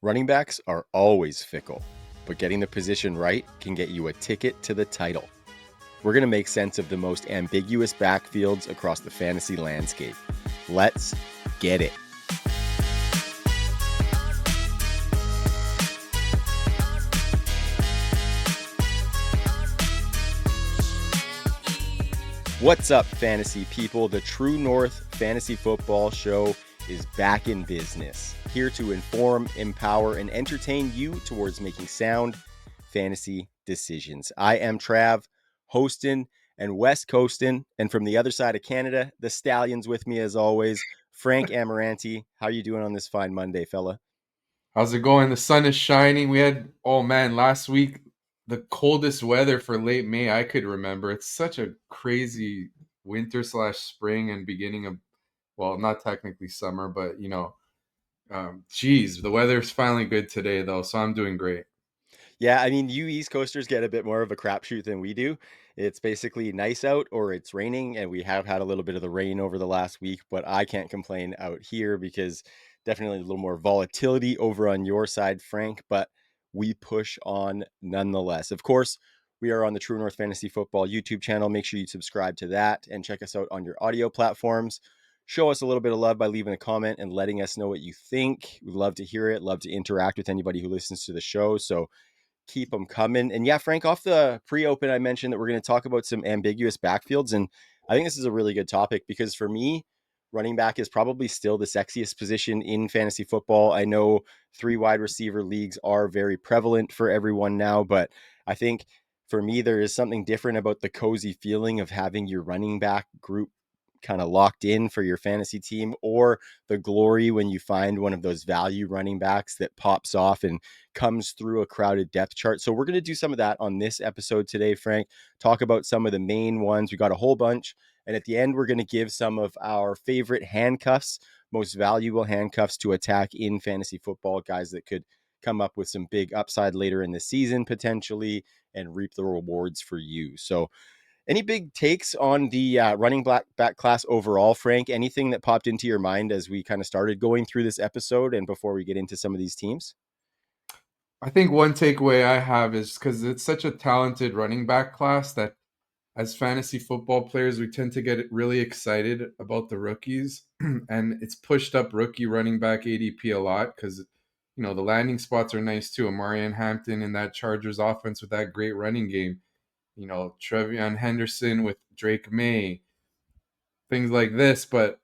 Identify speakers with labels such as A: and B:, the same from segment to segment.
A: Running backs are always fickle, but getting the position right can get you a ticket to the title. We're going to make sense of the most ambiguous backfields across the fantasy landscape. Let's get it. What's up, fantasy people? The True North Fantasy Football Show is back in business, here to inform, empower, and entertain you towards making sound fantasy decisions. I am Trav, hosting and West Coasting, and from the other side of Canada, the Stallions with me as always, Frank Amaranti. How are you doing on this fine Monday, fella?
B: How's it going? The sun is shining. We had, oh man, last week, the coldest weather for late May I could remember. It's such a crazy winter slash spring and beginning of, well, not technically summer, but geez, the weather's finally good today though, so I'm doing great.
A: Yeah, I mean, you East Coasters get a bit more of a crapshoot than we do. It's basically nice out or it's raining, and we have had a little bit of the rain over the last week, but I can't complain out here because definitely a little more volatility over on your side, Frank, but we push on nonetheless. Of course, we are on the True North Fantasy Football YouTube channel. Make sure you subscribe to that and check us out on your audio platforms. Show us a little bit of love by leaving a comment and letting us know what you think. We'd love to hear it, love to interact with anybody who listens to the show. So keep them coming. And yeah, Frank, off the pre-open, I mentioned that we're going to talk about some ambiguous backfields. And I think this is a really good topic because for me, running back is probably still the sexiest position in fantasy football. I know 3 wide receiver leagues are very prevalent for everyone now, but I think for me, there is something different about the cozy feeling of having your running back group kind of locked in for your fantasy team, or the glory when you find one of those value running backs that pops off and comes through a crowded depth chart. So we're going to do some of that on this episode today, Frank. Talk about some of the main ones. We got a whole bunch. And at the end, we're going to give some of our favorite handcuffs, most valuable handcuffs to attack in fantasy football, guys that could come up with some big upside later in the season potentially and reap the rewards for you. So any big takes on the running back class overall, Frank? Anything that popped into your mind as we kind of started going through this episode and before we get into some of these teams?
B: I think one takeaway I have is because it's such a talented running back class that as fantasy football players, we tend to get really excited about the rookies, and it's pushed up rookie running back ADP a lot because the landing spots are nice too. Amarian Hampton in that Chargers offense with that great running game. Trevion Henderson with Drake May, things like this. But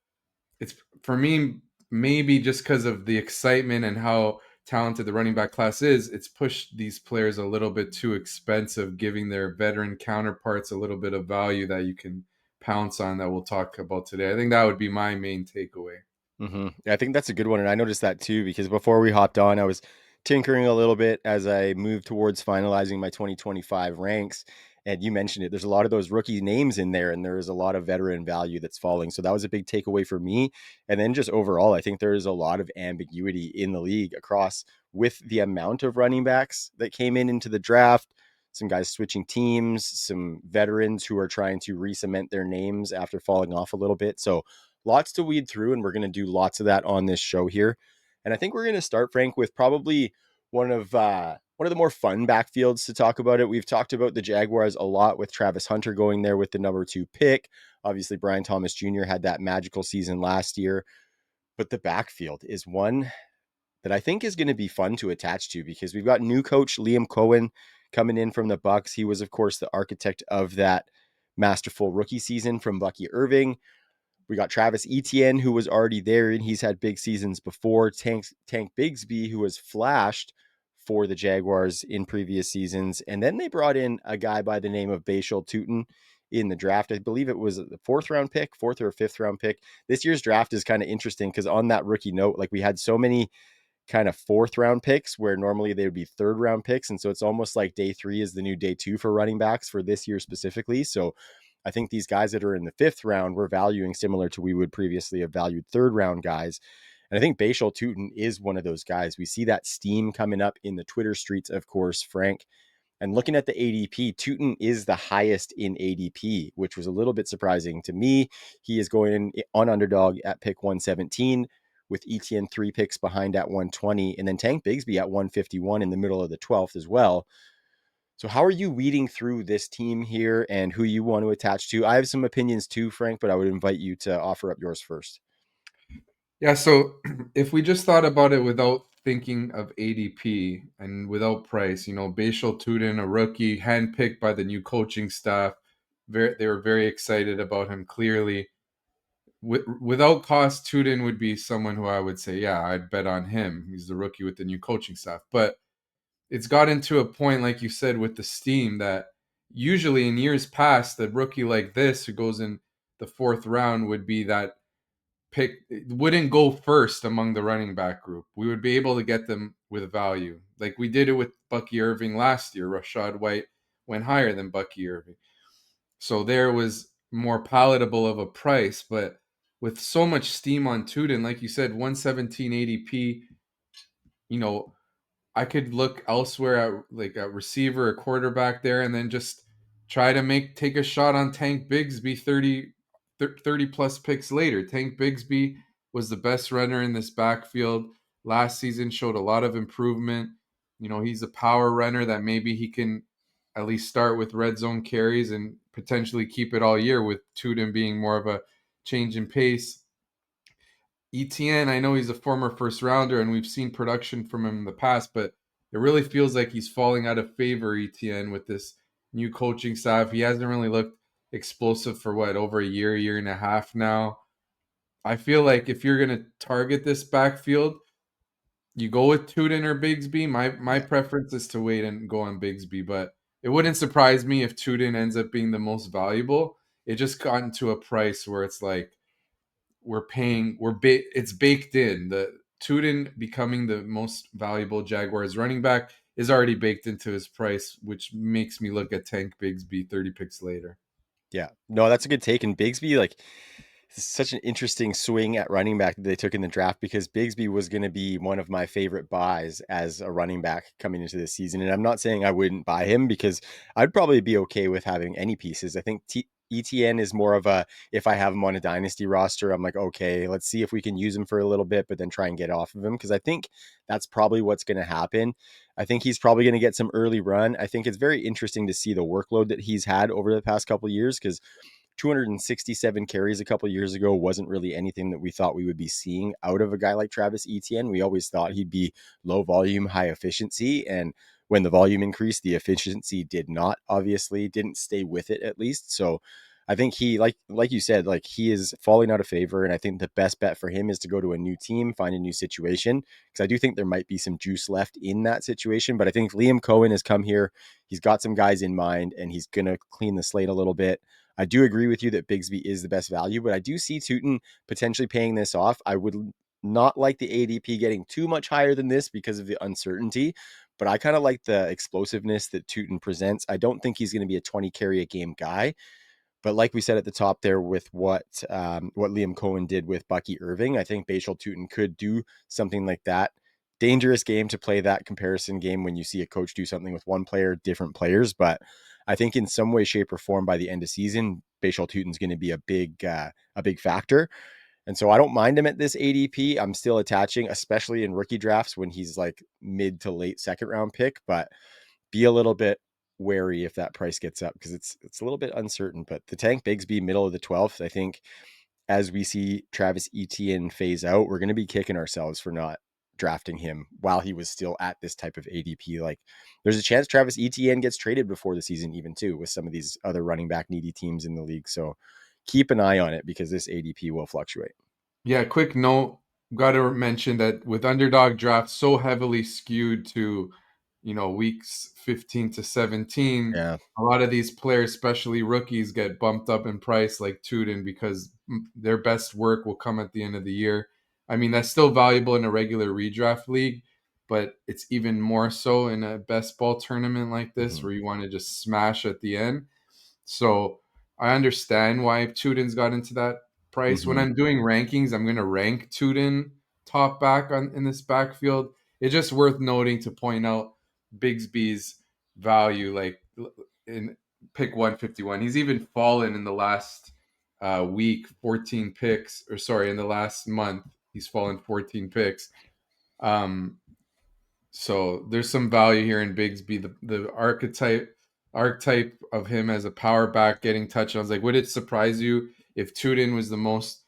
B: it's for me, maybe just because of the excitement and how talented the running back class is, it's pushed these players a little bit too expensive, giving their veteran counterparts a little bit of value that you can pounce on that we'll talk about today. I think that would be my main takeaway.
A: I think that's a good one. And I noticed that too, because before we hopped on, I was tinkering a little bit as I moved towards finalizing my 2025 ranks. And you mentioned it. There's a lot of those rookie names in there, and there is a lot of veteran value that's falling. So that was a big takeaway for me. And then just overall, I think there is a lot of ambiguity in the league across with the amount of running backs that came into the draft. Some guys switching teams, some veterans who are trying to re-cement their names after falling off a little bit. So lots to weed through, and we're going to do lots of that on this show here. And I think we're going to start, Frank, with probably one of the more fun backfields to talk about it. We've talked about the Jaguars a lot with Travis Hunter going there with the number 2 pick. Obviously, Brian Thomas Jr. had that magical season last year, but the backfield is one that I think is going to be fun to attach to because we've got new coach Liam Cohen coming in from the Bucs. He was, of course, the architect of that masterful rookie season from Bucky Irving. We got Travis Etienne, who was already there, and he's had big seasons before. Tank Bigsby, who has flashed for the Jaguars in previous seasons. And then they brought in a guy by the name of Bashal Tutin in the draft. I believe it was the fourth or fifth round pick. This year's draft is kind of interesting because on that rookie note, like we had so many kind of fourth round picks where normally they would be third round picks. And so it's almost like day 3 is the new day 2 for running backs for this year specifically. So I think these guys that are in the 5th round, we're valuing similar to we would previously have valued third round guys. And I think Bashal Tutin is one of those guys. We see that steam coming up in the Twitter streets, of course, Frank. And looking at the ADP, Tutin is the highest in ADP, which was a little bit surprising to me. He is going on underdog at pick 117. with ETN 3 picks behind at 120, and then Tank Bigsby at 151 in the middle of the 12th as well. So how are you weeding through this team here and who you want to attach to? I have some opinions too, Frank, but I would invite you to offer up yours first.
B: Yeah, so if we just thought about it without thinking of ADP and without price, Bashal Tutin, a rookie, handpicked by the new coaching staff, they were very excited about him. Clearly, without cost, Tutin would be someone who I would say, yeah, I'd bet on him. He's the rookie with the new coaching staff. But it's gotten to a point, like you said, with the steam that usually in years past, a rookie like this who goes in the fourth round would be that pick, wouldn't go first among the running back group. We would be able to get them with value. Like we did it with Bucky Irving last year. Rashad White went higher than Bucky Irving. So there was more palatable of a price, but with so much steam on Tuden, like you said, 117 ADP, you know, I could look elsewhere at like a receiver, a quarterback there, and then just try to take a shot on Tank Bigsby 30 plus picks later. Tank Bigsby was the best runner in this backfield last season, showed a lot of improvement. He's a power runner that maybe he can at least start with red zone carries and potentially keep it all year with Tudor being more of a change in pace. ETN, I know he's a former first rounder and we've seen production from him in the past, but it really feels like he's falling out of favor, ETN, with this new coaching staff. He hasn't really looked explosive for over a year and a half now. I feel like if you're going to target this backfield, you go with Tuden or Bigsby. My
A: Yeah.
B: preference is to wait and go on Bigsby, but it wouldn't surprise me if Tuden ends up being the most valuable. It just gotten to a price where it's like it's baked in. The Tuden becoming the most valuable Jaguars running back is already baked into his price, which makes me look at Tank Bigsby 30 picks later.
A: Yeah. No, that's a good take. And Bigsby, like, such an interesting swing at running back that they took in the draft because Bigsby was going to be one of my favorite buys as a running back coming into this season. And I'm not saying I wouldn't buy him because I'd probably be okay with having any pieces. I think ETN is more of a, if I have him on a dynasty roster, I'm like, okay, let's see if we can use him for a little bit, but then try and get off of him. Cause I think that's probably what's going to happen. I think he's probably going to get some early run. I think it's very interesting to see the workload that he's had over the past couple of years because 267 carries a couple of years ago wasn't really anything that we thought we would be seeing out of a guy like Travis Etienne. We always thought he'd be low volume, high efficiency. And when the volume increased, the efficiency did not, obviously, didn't stay with it at least. So I think he, like you said, like he is falling out of favor. And I think the best bet for him is to go to a new team, find a new situation. Because I do think there might be some juice left in that situation. But I think Liam Cohen has come here. He's got some guys in mind and he's going to clean the slate a little bit. I do agree with you that Bigsby is the best value, but I do see Tootin potentially paying this off. I would not like the ADP getting too much higher than this because of the uncertainty, but I kind of like the explosiveness that Tootin presents. I don't think he's going to be a 20 carry a game guy, but like we said at the top there with what Liam Cohen did with Bucky Irving, I think Bashal Tootin could do something like that. Dangerous game to play that comparison game when you see a coach do something with one player, different players. But I think in some way, shape, or form by the end of season, Bashal Tootin's going to be a big factor. And so I don't mind him at this ADP. I'm still attaching, especially in rookie drafts when he's like mid to late second round pick. But be a little bit wary if that price gets up because it's a little bit uncertain. But the Tank Bigsby middle of the 12th, I think as we see Travis Etienne phase out, we're going to be kicking ourselves for not drafting him while he was still at this type of ADP. Like there's a chance Travis Etienne gets traded before the season even too with some of these other running back needy teams in the league. So keep an eye on it because this ADP will fluctuate.
B: Yeah, quick note. Got to mention that with underdog drafts so heavily skewed to, weeks 15 to 17,
A: Yeah.
B: a lot of these players, especially rookies, get bumped up in price like Tuden because their best work will come at the end of the year. I mean, that's still valuable in a regular redraft league, but it's even more so in a best ball tournament like this
A: Mm-hmm.
B: where you want to just smash at the end. So I understand why Tuden's got into that price. When
A: Mm-hmm.
B: I'm doing rankings, I'm going to rank Tuden top back in this backfield. It's just worth noting to point out Bigsby's value, like in pick 151. He's even fallen in the last week, 14 picks, or sorry, in the last month. he's fallen 14 picks. Um, so there's some value here in Bigsby. The archetype of him as a power back getting touchdowns. Like, would it surprise you if Tudin was the most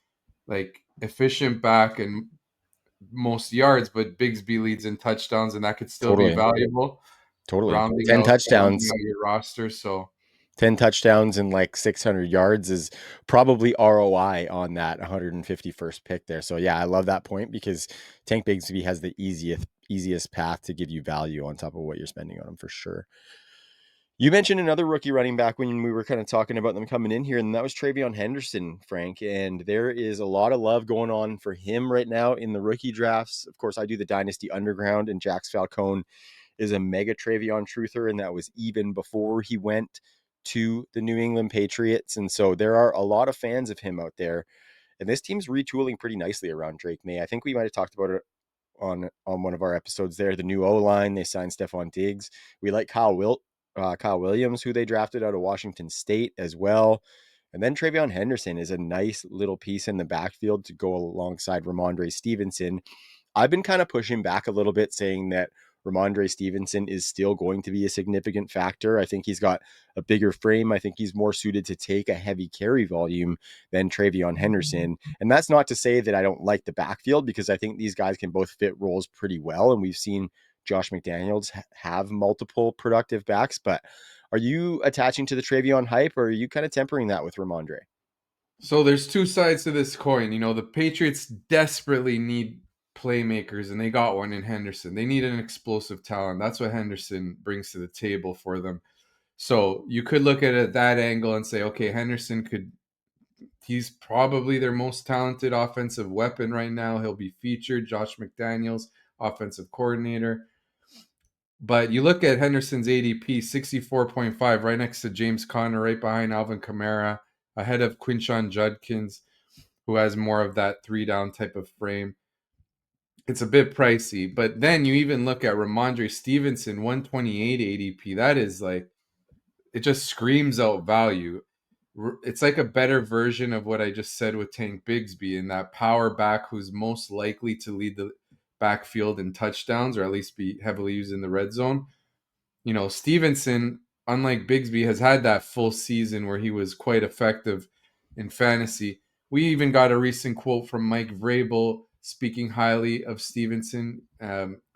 B: like efficient back and most yards, but Bigsby leads in touchdowns, and that could still be
A: Totally.
B: valuable,
A: Totally.
B: rounding
A: 10
B: out
A: touchdowns.
B: your roster. So
A: 10 touchdowns and like 600 yards is probably ROI on that 151st pick there. So yeah, I love that point because Tank Bigsby has the easiest path to give you value on top of what you're spending on him for sure. You mentioned another rookie running back when we were kind of talking about them coming in here, and that was Travion Henderson, Frank. And there is a lot of love going on for him right now in the rookie drafts. Of course, I do the Dynasty Underground, and Jax Falcone is a mega Travion truther, and that was even before he went to the New England Patriots. And so there are a lot of fans of him out there. And this team's retooling pretty nicely around Drake May. I think we might have talked about it on one of our episodes there. The new O line, they signed Stephon Diggs. We like Kyle Williams, who they drafted out of Washington State as well. And then Travion Henderson is a nice little piece in the backfield to go alongside Ramondre Stevenson. I've been kind of pushing back a little bit, saying that Ramondre Stevenson is still going to be a significant factor. I think he's got a bigger frame. I think he's more suited to take a heavy carry volume than Travion Henderson. And that's not to say that I don't like the backfield, because I think these guys can both fit roles pretty well. And we've seen Josh McDaniels have multiple productive backs. But are you attaching to the Travion hype, or are you kind of tempering that with Ramondre?
B: So there's two sides to this coin. You know, the Patriots desperately need playmakers, and they got one in Henderson. They need an explosive talent. That's what Henderson brings to the table for them. So you could look at it at that angle and say, okay, Henderson could, he's probably their most talented offensive weapon right now. He'll be featured. Josh McDaniels, offensive coordinator. But you look at Henderson's ADP, 64.5, right next to James Conner, right behind Alvin Kamara, ahead of Quinshawn Judkins, who has more of that three down type of frame. It's a bit pricey. But then you even look at Ramondre Stevenson, 128 ADP. That is like, it just screams out value. It's like a better version of what I just said with Tank Bigsby, in that power back who's most likely to lead the backfield in touchdowns, or at least be heavily used in the red zone. You know, Stevenson, unlike Bigsby, has had that full season where he was quite effective in fantasy. We even got a recent quote from Mike Vrabel speaking highly of Stevenson.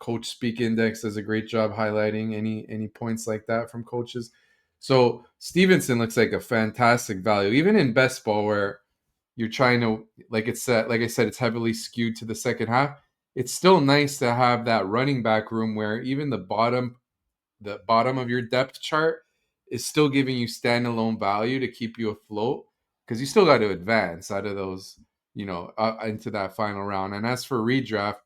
B: Coach Speak Index does a great job highlighting any points like that from coaches. So Stevenson looks like a fantastic value, even in best ball, where you're trying to, like I said, it's heavily skewed to the second half. It's still nice to have that running back room where even the bottom of your depth chart is still giving you standalone value to keep you afloat, because you still got to advance out of those, into that final round. And as for redraft,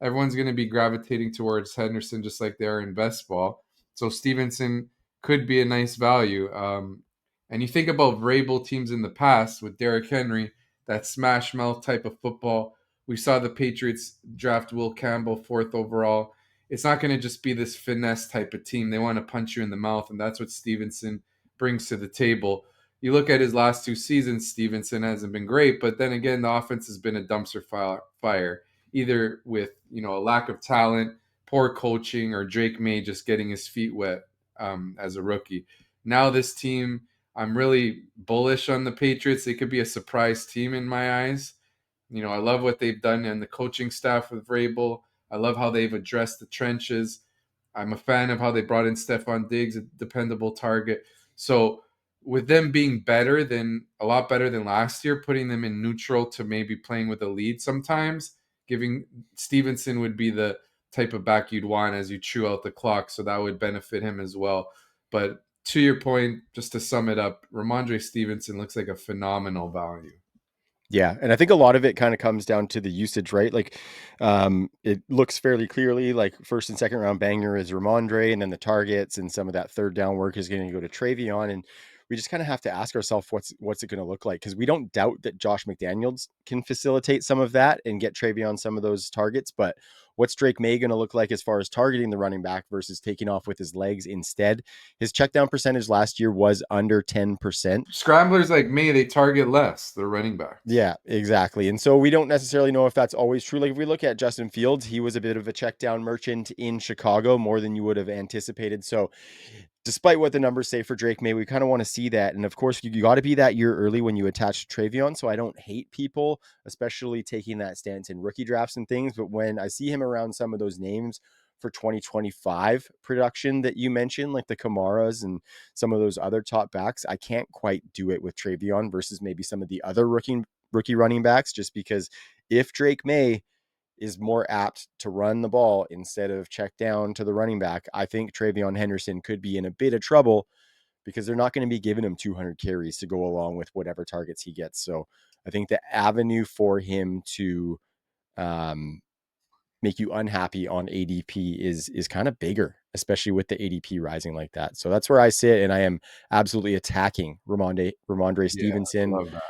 B: everyone's going to be gravitating towards Henderson just like they are in best ball. So Stevenson could be a nice value. And you think about Vrabel teams in the past with Derrick Henry, that smash mouth type of football. We saw the Patriots draft Will Campbell 4th overall. It's not going to just be this finesse type of team. They want to punch you in the mouth, and that's what Stevenson brings to the table. You look at his last two seasons, Stevenson hasn't been great, but then again, the offense has been a dumpster fire, either with a lack of talent, poor coaching, or Drake May just getting his feet wet as a rookie. Now this team, I'm really bullish on the Patriots. They could be a surprise team in my eyes. I love what they've done in the coaching staff with Vrabel. I love how they've addressed the trenches. I'm a fan of how they brought in Stephon Diggs, a dependable target. So with them being a lot better than last year, putting them in neutral to maybe playing with a lead sometimes, giving Stevenson would be the type of back you'd want as you chew out the clock. So that would benefit him as well. But to your point, just to sum it up, Ramondre Stevenson looks like a phenomenal value.
A: Yeah, and I think a lot of it kind of comes down to the usage, right? Like, it looks fairly clearly like first and second round banger is Ramondre, and then the targets and some of that third down work is going to go to Travion, and we just kind of have to ask ourselves what's it going to look like, because we don't doubt that Josh McDaniels can facilitate some of that and get Travion some of those targets, but what's Drake May going to look like as far as targeting the running back versus taking off with his legs instead? His check down percentage last year was under 10%.
B: Scramblers like me, they target less. They're running backs.
A: Yeah, exactly. And so we don't necessarily know if that's always true. Like if we look at Justin Fields, he was a bit of a check down merchant in Chicago more than you would have anticipated. So despite what the numbers say for Drake May, we kind of want to see that. And of course, you got to be that year early when you attach to Travion. So I don't hate people, especially taking that stance in rookie drafts and things. But when I see him around some of those names for 2025 production that you mentioned, like the Kamaras and some of those other top backs, I can't quite do it with Travion versus maybe some of the other rookie running backs, just because if Drake May is more apt to run the ball instead of check down to the running back, I think Travion Henderson could be in a bit of trouble because they're not going to be giving him 200 carries to go along with whatever targets he gets. So I think the avenue for him to um, make you unhappy on ADP is kind of bigger, especially with the ADP rising like that. So that's where I sit, and I am absolutely attacking Ramondre
B: Yeah, I
A: Stevenson.
B: love that.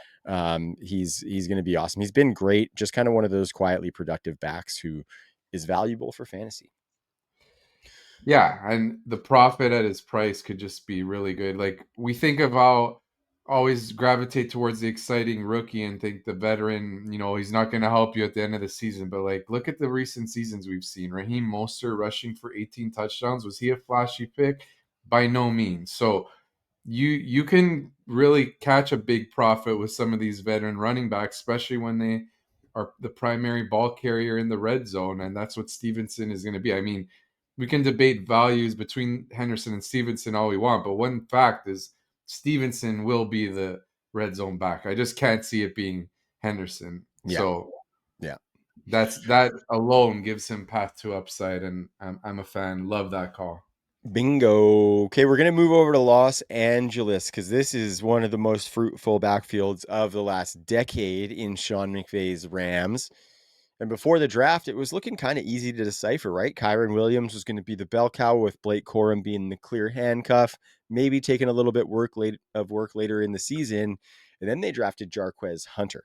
A: He's going to be awesome. He's been great, just kind of one of those quietly productive backs who is valuable for fantasy.
B: Yeah, and the profit at his price could just be really good. Like we think of how always gravitate towards the exciting rookie and think the veteran, he's not going to help you at the end of the season. But like, look at the recent seasons we've seen. Raheem Mostert rushing for 18 touchdowns. Was he a flashy pick? By no means. So you can really catch a big profit with some of these veteran running backs, especially when they are the primary ball carrier in the red zone, and that's what Stevenson is going to be. I mean, we can debate values between Henderson and Stevenson all we want, but one fact is Stevenson will be the red zone back. I just can't see it being Henderson.
A: Yeah,
B: So
A: yeah.
B: that alone gives him path to upside, and I'm a fan. Love that call.
A: Bingo. Okay, we're going to move over to Los Angeles because this is one of the most fruitful backfields of the last decade in Sean McVay's Rams. And before the draft, it was looking kind of easy to decipher, right? Kyron Williams was going to be the bell cow with Blake Corum being the clear handcuff, maybe taking a little bit of work later in the season. And then they drafted Jarquez Hunter.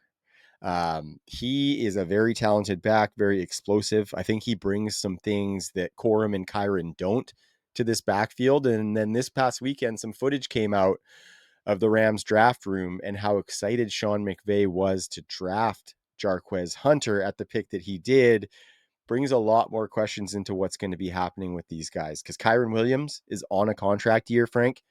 A: He is a very talented back, very explosive. I think he brings some things that Corum and Kyron don't to this backfield. And then this past weekend, some footage came out of the Rams draft room and how excited Sean McVay was to draft Jarquez Hunter at the pick that he did. Brings a lot more questions into what's going to be happening with these guys because Kyron Williams is on a contract year, Frank.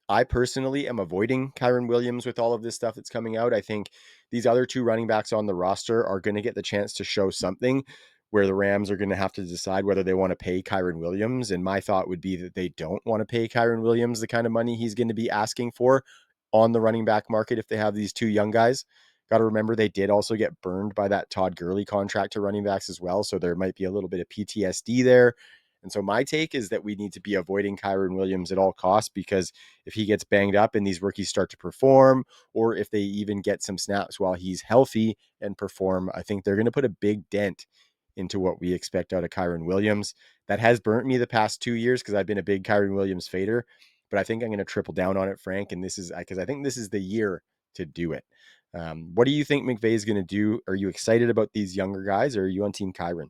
A: I personally am avoiding Kyron Williams with all of this stuff that's coming out. I think these other two running backs on the roster are going to get the chance to show something where the Rams are going to have to decide whether they want to pay Kyron Williams. And my thought would be that they don't want to pay Kyron Williams the kind of money he's going to be asking for on the running back market if they have these two young guys. Got to remember they did also get burned by that Todd Gurley contract to running backs as well. So there might be a little bit of PTSD there. And so my take is that we need to be avoiding Kyron Williams at all costs because if he gets banged up and these rookies start to perform, or if they even get some snaps while he's healthy and perform, I think they're going to put a big dent into what we expect out of Kyron Williams. That has burnt me the past 2 years because I've been a big Kyron Williams fader, but I think I'm going to triple down on it, Frank. And this is because I think this is the year to do it. What do you think McVay is going to do? Are you excited about these younger guys or are you on team Kyron?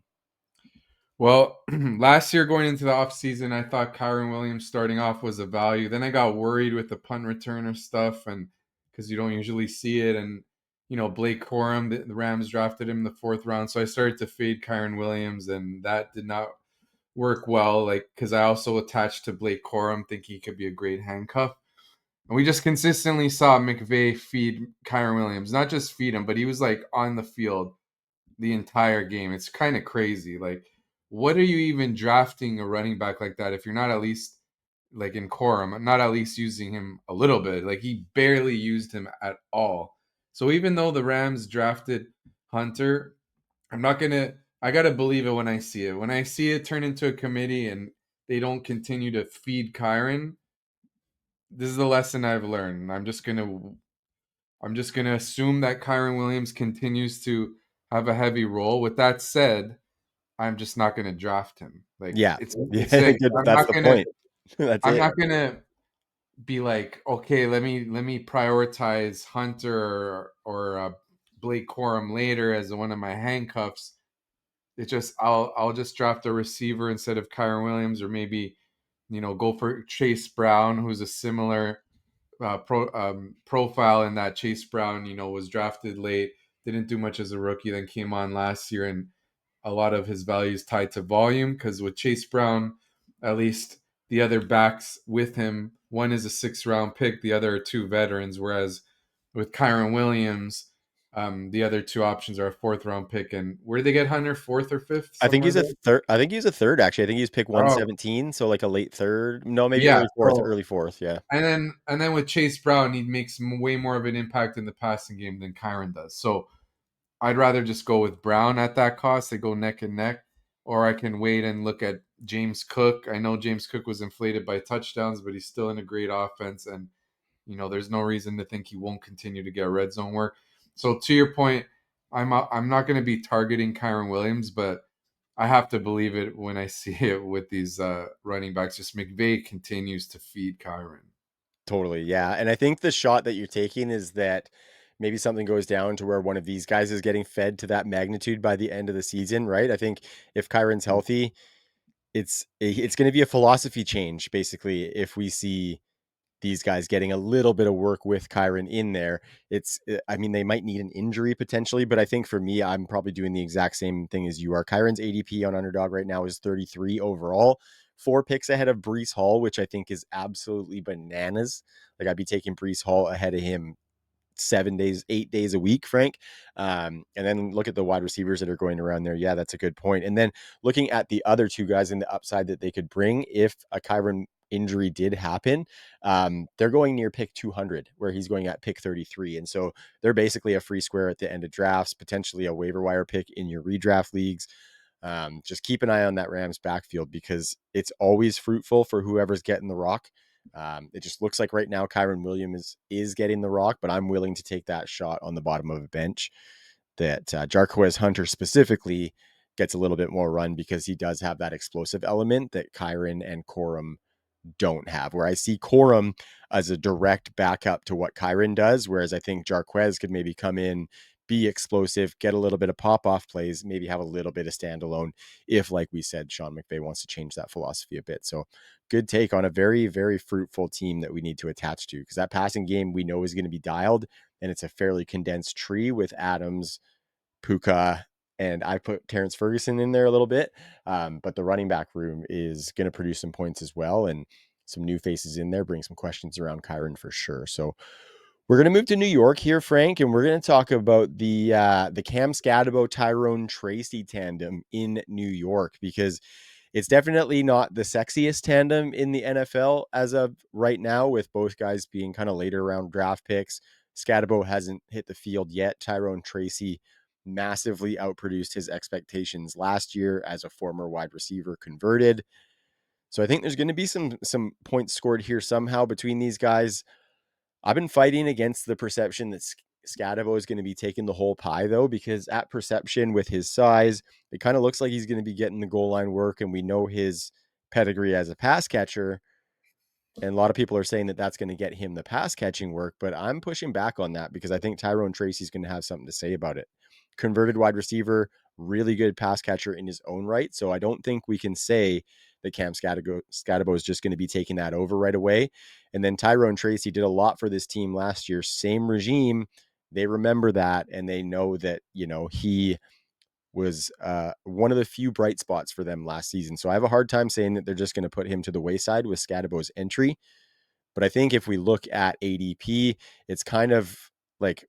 B: Well, last year going into the offseason, I thought Kyron Williams starting off was a value. Then I got worried with the punt returner stuff, and because you don't usually see it. And, Blake Corum, the Rams drafted him in the fourth round. So I started to fade Kyron Williams, and that did not work well. Like, because I also attached to Blake Corum, think he could be a great handcuff. And we just consistently saw McVay feed Kyron Williams, not just feed him, but he was like on the field the entire game. It's kind of crazy. Like, what are you even drafting a running back like that if you're not at least like in Corum, not at least using him a little bit? Like he barely used him at all. So even though the Rams drafted Hunter, I'm not gonna. I gotta believe it when I see it. When I see it turn into a committee and they don't continue to feed Kyron, this is the lesson I've learned. I'm just gonna assume that Kyron Williams continues to have a heavy role. With that said, I'm just not gonna draft him. Like
A: Yeah.
B: it's
A: Yeah.
B: saying
A: Good. That's the point. That's
B: I'm
A: it.
B: not gonna be like, okay, let me prioritize Hunter or Blake Corum later as one of my handcuffs I'll just draft a receiver instead of Kyron Williams, or maybe go for Chase Brown, who's a similar profile in that Chase Brown, was drafted late, didn't do much as a rookie, then came on last year, and a lot of his value is tied to volume because with Chase Brown, at least the other backs with him, one is a 6th round pick, the other are two veterans, whereas with Kyron Williams, the other two options are a 4th round pick. And where did they get Hunter? Fourth or fifth,
A: I think
B: somewhere
A: he's a
B: there?
A: third. I think he's a third actually. I think he's pick
B: Oh,
A: 117, so like a late third. No, maybe
B: yeah.
A: early fourth.
B: So
A: Early fourth. Yeah,
B: and then with Chase Brown, he makes way more of an impact in the passing game than Kyron does. So I'd rather just go with Brown at that cost. They go neck and neck, or I can wait and look at James Cook. I know James Cook was inflated by touchdowns, but he's still in a great offense, and there's no reason to think he won't continue to get red zone work. So to your point, I'm not going to be targeting Kyron Williams, but I have to believe it when I see it with these running backs. Just McVay continues to feed Kyron.
A: totally. Yeah, and I think the shot that you're taking is that maybe something goes down to where one of these guys is getting fed to that magnitude by the end of the season, right? I think if Kyron's healthy, it's going to be a philosophy change basically if we see these guys getting a little bit of work with Kyron in there. I mean, they might need an injury potentially, but I think for me, I'm probably doing the exact same thing as you are. Kyron's ADP on Underdog right now is 33 overall, 4 picks ahead of Brees Hall, which I think is absolutely bananas. Like I'd be taking Brees Hall ahead of him 7 days, 8 days a week, Frank. And then look at the wide receivers that are going around there. Yeah, that's a good point. And then looking at the other two guys and the upside that they could bring if a Kyron injury did happen, they're going near pick 200, where he's going at pick 33. And so they're basically a free square at the end of drafts, potentially a waiver wire pick in your redraft leagues. Just keep an eye on that Rams backfield because it's always fruitful for whoever's getting the rock. It just looks like right now Kyron Williams is getting the rock, but I'm willing to take that shot on the bottom of a bench that Jarquez Hunter specifically gets a little bit more run because he does have that explosive element that Kyron and Corum don't have. Where I see Corum as a direct backup to what Kyron does, whereas I think Jarquez could maybe come in, be explosive, get a little bit of pop off plays, maybe have a little bit of standalone if, like we said, Sean McVay wants to change that philosophy a bit. So good take on a very, very fruitful team that we need to attach to because that passing game we know is going to be dialed and it's a fairly condensed tree with Adams, Puka, and I put Terrence Ferguson in there a little bit. But the running back room is going to produce some points as well. And some new faces in there, bring some questions around Kyron for sure. So we're going to move to New York here, Frank, and we're going to talk about the Cam Scadabo Tyrone Tracy tandem in New York because it's definitely not the sexiest tandem in the NFL as of right now, with both guys being kind of later round draft picks. Scadabo hasn't hit the field yet. Tyrone Tracy massively outproduced his expectations last year as a former wide receiver converted. So I think there's going to be some points scored here somehow between these guys. I've been fighting against the perception that Scadabo is going to be taking the whole pie, though, because at perception with his size, it kind of looks like he's going to be getting the goal line work, and we know his pedigree as a pass catcher. And a lot of people are saying that that's going to get him the pass catching work, but I'm pushing back on that because I think Tyrone Tracy's going to have something to say about it. Converted wide receiver, really good pass catcher in his own right. So I don't think we can say that Cam Scadabo is just going to be taking that over right away. And then Tyrone Tracy did a lot for this team last year. Same regime. They remember that and they know that, he was one of the few bright spots for them last season. So I have a hard time saying that they're just going to put him to the wayside with Scadabo's entry. But I think if we look at ADP, it's kind of like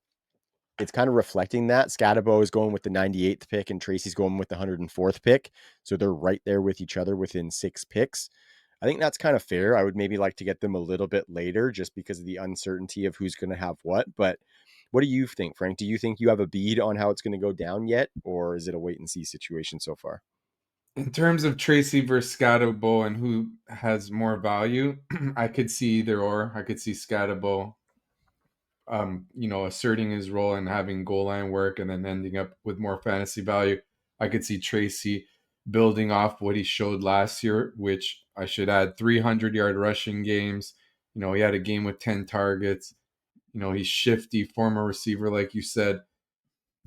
A: it's kind of reflecting that Scadabo is going with the 98th pick and Tracy's going with the 104th pick. So they're right there with each other within 6 picks. I think that's kind of fair. I would maybe like to get them a little bit later just because of the uncertainty of who's going to have what. But what do you think, Frank? Do you think you have a bead on how it's going to go down yet? Or is it a wait and see situation so far?
B: In terms of Tracy versus Scatterbo and who has more value, I could see either or. I could see Scatterbo, asserting his role and having goal line work and then ending up with more fantasy value. I could see Tracy building off what he showed last year, which I should add 300-yard rushing games. He had a game with 10 targets. He's shifty, former receiver, like you said.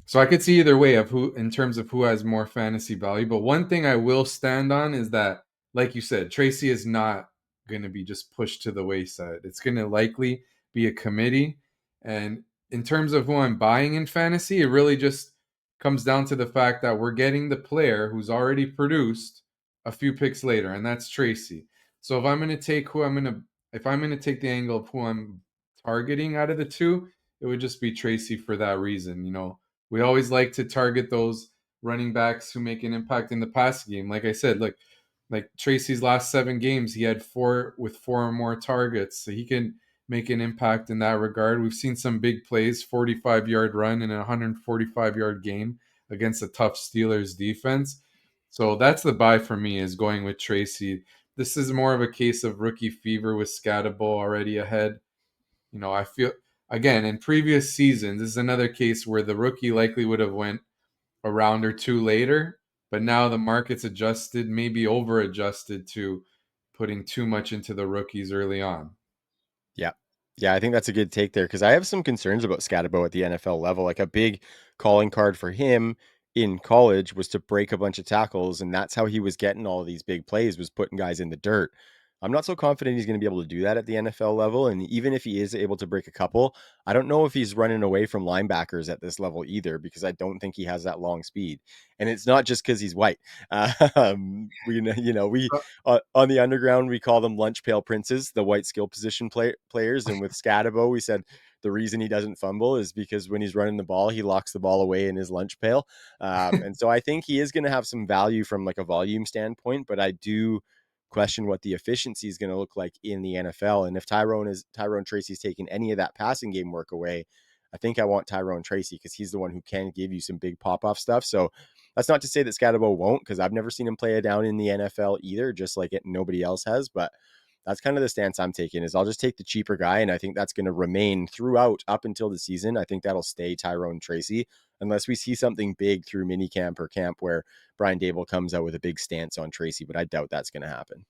B: So I could see either way of who in terms of who has more fantasy value. But one thing I will stand on is that, like you said, Tracy is not going to be just pushed to the wayside. It's going to likely be a committee. And in terms of who I'm buying in fantasy, it really just comes down to the fact that we're getting the player who's already produced a few picks later, and that's Tracy. So if I'm going to take the angle of who I'm targeting out of the two, it would just be Tracy for that reason. We always like to target those running backs who make an impact in the passing game. Like I said, like Tracy's last 7 games, he had four or more targets, so he can make an impact in that regard. We've seen some big plays, 45-yard run and a 145-yard game against a tough Steelers defense. So that's the buy for me, is going with Tracy. This is more of a case of rookie fever with Scatabo already ahead. I feel, again, in previous seasons, this is another case where the rookie likely would have went a round or two later, but now the market's adjusted, maybe over adjusted to putting too much into the rookies early on.
A: Yeah. Yeah, I think that's a good take there because I have some concerns about Scatabo at the NFL level. Like a big calling card for him in college was to break a bunch of tackles, and that's how he was getting all of these big plays, was putting guys in the dirt. I'm not so confident he's going to be able to do that at the NFL level. And even if he is able to break a couple, I don't know if he's running away from linebackers at this level either, because I don't think he has that long speed. And it's not just because he's white. We on the underground, we call them lunch pail princes, the white skill position players. And with Scatabo, we said the reason he doesn't fumble is because when he's running the ball, he locks the ball away in his lunch pail. And so I think he is going to have some value from like a volume standpoint, but I do question what the efficiency is going to look like in the NFL. And if Tyrone Tracy's taking any of that passing game work away, I think I want Tyrone Tracy because he's the one who can give you some big pop off stuff. So that's not to say that Scatabo won't, because I've never seen him play it down in the NFL either, just like nobody else has. But that's kind of the stance I'm taking, is I'll just take the cheaper guy, and I think that's going to remain throughout up until the season. I think that'll stay Tyrone Tracy unless we see something big through minicamp or camp where Brian Dable comes out with a big stance on Tracy, but I doubt that's going to happen.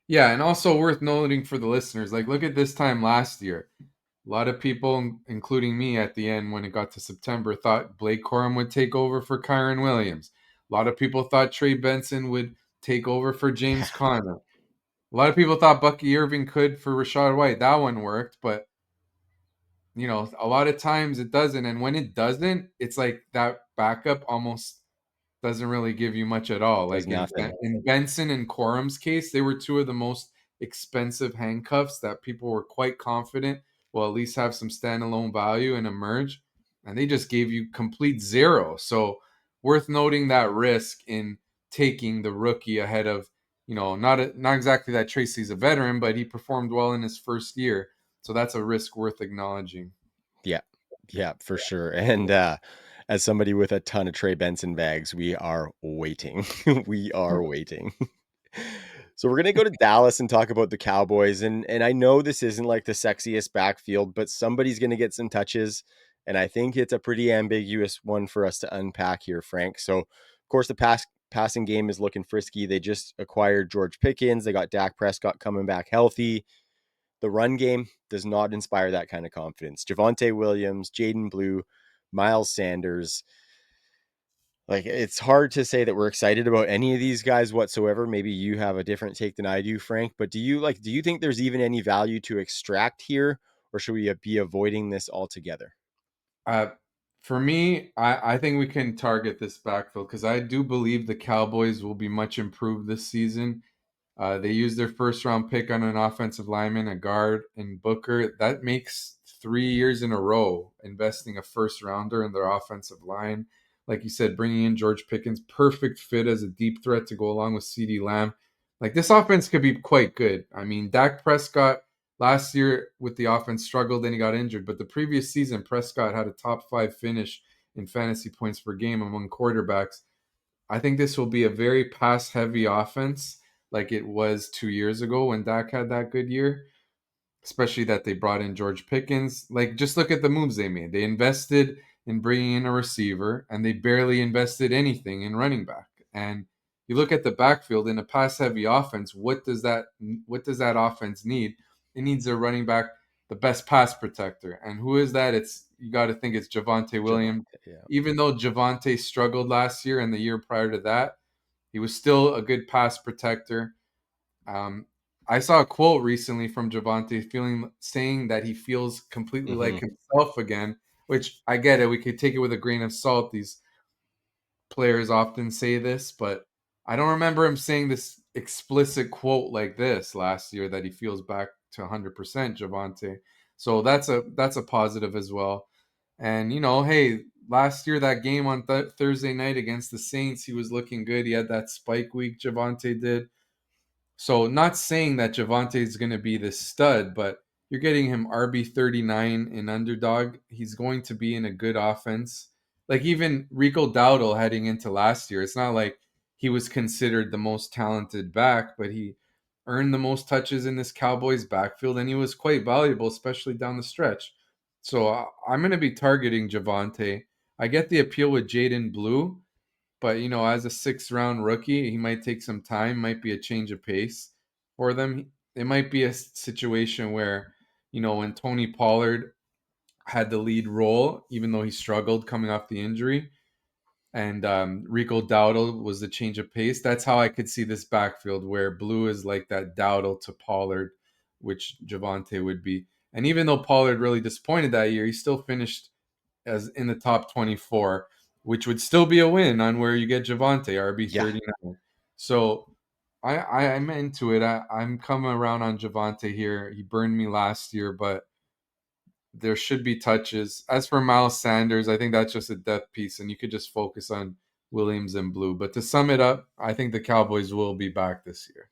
B: Yeah, and also worth noting for the listeners, like look at this time last year. A lot of people, including me at the end when it got to September, thought Blake Corum would take over for Kyron Williams. A lot of people thought Trey Benson would take over for
A: Yeah,
B: James Conner. A lot of people thought Bucky Irving could for Rashad White. That one worked, but a lot of times it doesn't. And when it doesn't, it's like that backup almost doesn't really give you much at all.
A: does
B: Like in
A: nothing.
B: in Benson and Quorum's case, they were two of the most expensive handcuffs that people were quite confident will at least have some standalone value and emerge, and they just gave you complete zero. So worth noting that risk in taking the rookie ahead of not exactly that Tracy's a veteran, but he performed well in his first year. So that's a risk worth acknowledging.
A: Yeah. Yeah, for sure. And as somebody with a ton of Trey Benson bags, we are waiting. We are waiting. So we're gonna go to Dallas and talk about the Cowboys. And I know this isn't like the sexiest backfield, but somebody's gonna get some touches. And I think it's a pretty ambiguous one for us to unpack here, Frank. So of course the passing game is looking frisky. They just acquired George Pickens. They got Dak Prescott coming back healthy. The run game does not inspire that kind of confidence. Javonte Williams, Jaden Blue, Miles Sanders. Like, it's hard to say that we're excited about any of these guys whatsoever. Maybe you have a different take than I do, Frank, but do you think there's even any value to extract here, or should we be avoiding this altogether?
B: Uh, for me, I think we can target this backfield because I do believe the Cowboys will be much improved this season. They used their first round pick on an offensive lineman, a guard, and Booker. That makes 3 years in a row investing a first rounder in their offensive line. Like you said, bringing in George Pickens, perfect fit as a deep threat to go along with CeeDee Lamb. Like this offense could be quite good. I mean, Dak Prescott last year with the offense struggled and he got injured, but the previous season, Prescott had a top 5 finish in fantasy points per game among quarterbacks. I think this will be a very pass heavy offense like it was 2 years ago when Dak had that good year, especially that they brought in George Pickens. Like, just look at the moves they made. They invested in bringing in a receiver and they barely invested anything in running back. And you look at the backfield in a pass heavy offense, what does that offense need? It needs a running back the best pass protector. And who is that? It's you got to think it's Javonte Williams.
A: Javante, yeah.
B: Even though Javonte struggled last year and the year prior to that, he was still a good pass protector. Um, I saw a quote recently from Javonte saying that he feels completely like
A: Mm-hmm.
B: himself again, which I get it. We could take it with a grain of salt. These players often say this, but I don't remember him saying this explicit quote like this last year that he feels back to 100% Javonte. So that's a positive as well. And hey, last year that game on Thursday night against the Saints, he was looking good. He had that spike week Javonte did. So not saying that Javonte is going to be this stud, but you're getting him RB 39 in underdog. He's going to be in a good offense. Like even Rico Dowdle heading into last year, it's not like he was considered the most talented back, but he earned the most touches in this Cowboys backfield, and he was quite valuable, especially down the stretch. So I'm going to be targeting Javonte. I get the appeal with Jaden Blue, but as a sixth round rookie, he might take some time, might be a change of pace for them. It might be a situation where, when Tony Pollard had the lead role, even though he struggled coming off the injury, and Rico Dowdle was the change of pace. That's how I could see this backfield where Blue is like that Dowdle to Pollard, which Javonte would be. And even though Pollard really disappointed that year, he still finished as in the top 24, which would still be a win on where you get Javonte RB
A: Yeah.
B: 39. So I'm into it. I'm coming around on Javonte here. He burned me last year, but there should be touches. As for Miles Sanders, I think that's just a depth piece, and you could just focus on Williams and Blue. But to sum it up, I think the Cowboys will be back this year.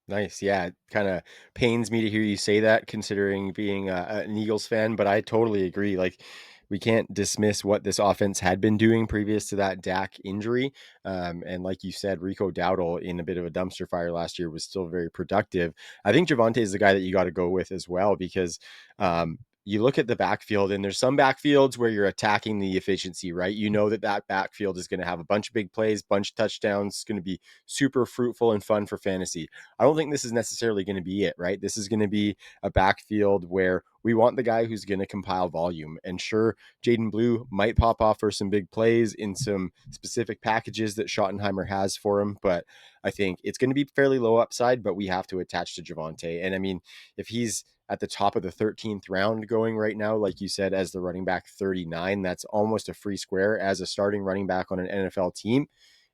A: Nice. Yeah, it kind of pains me to hear you say that, considering being an Eagles fan, but I totally agree. Like, we can't dismiss what this offense had been doing previous to that Dak injury. And like you said, Rico Dowdle in a bit of a dumpster fire last year was still very productive. I think Javante is the guy that you got to go with as well because you look at the backfield, and there's some backfields where you're attacking the efficiency, right? You know that that backfield is going to have a bunch of big plays, bunch of touchdowns, it's going to be super fruitful and fun for fantasy. I don't think this is necessarily going to be it, right? This is going to be a backfield where we want the guy who's going to compile volume. And sure, Jaden Blue might pop off for some big plays in some specific packages that Schottenheimer has for him, but I think it's going to be fairly low upside, but we have to attach to Javonte. And I mean, if he's at the top of the 13th round going right now, like you said, as the running back 39, that's almost a free square as a starting running back on an NFL team.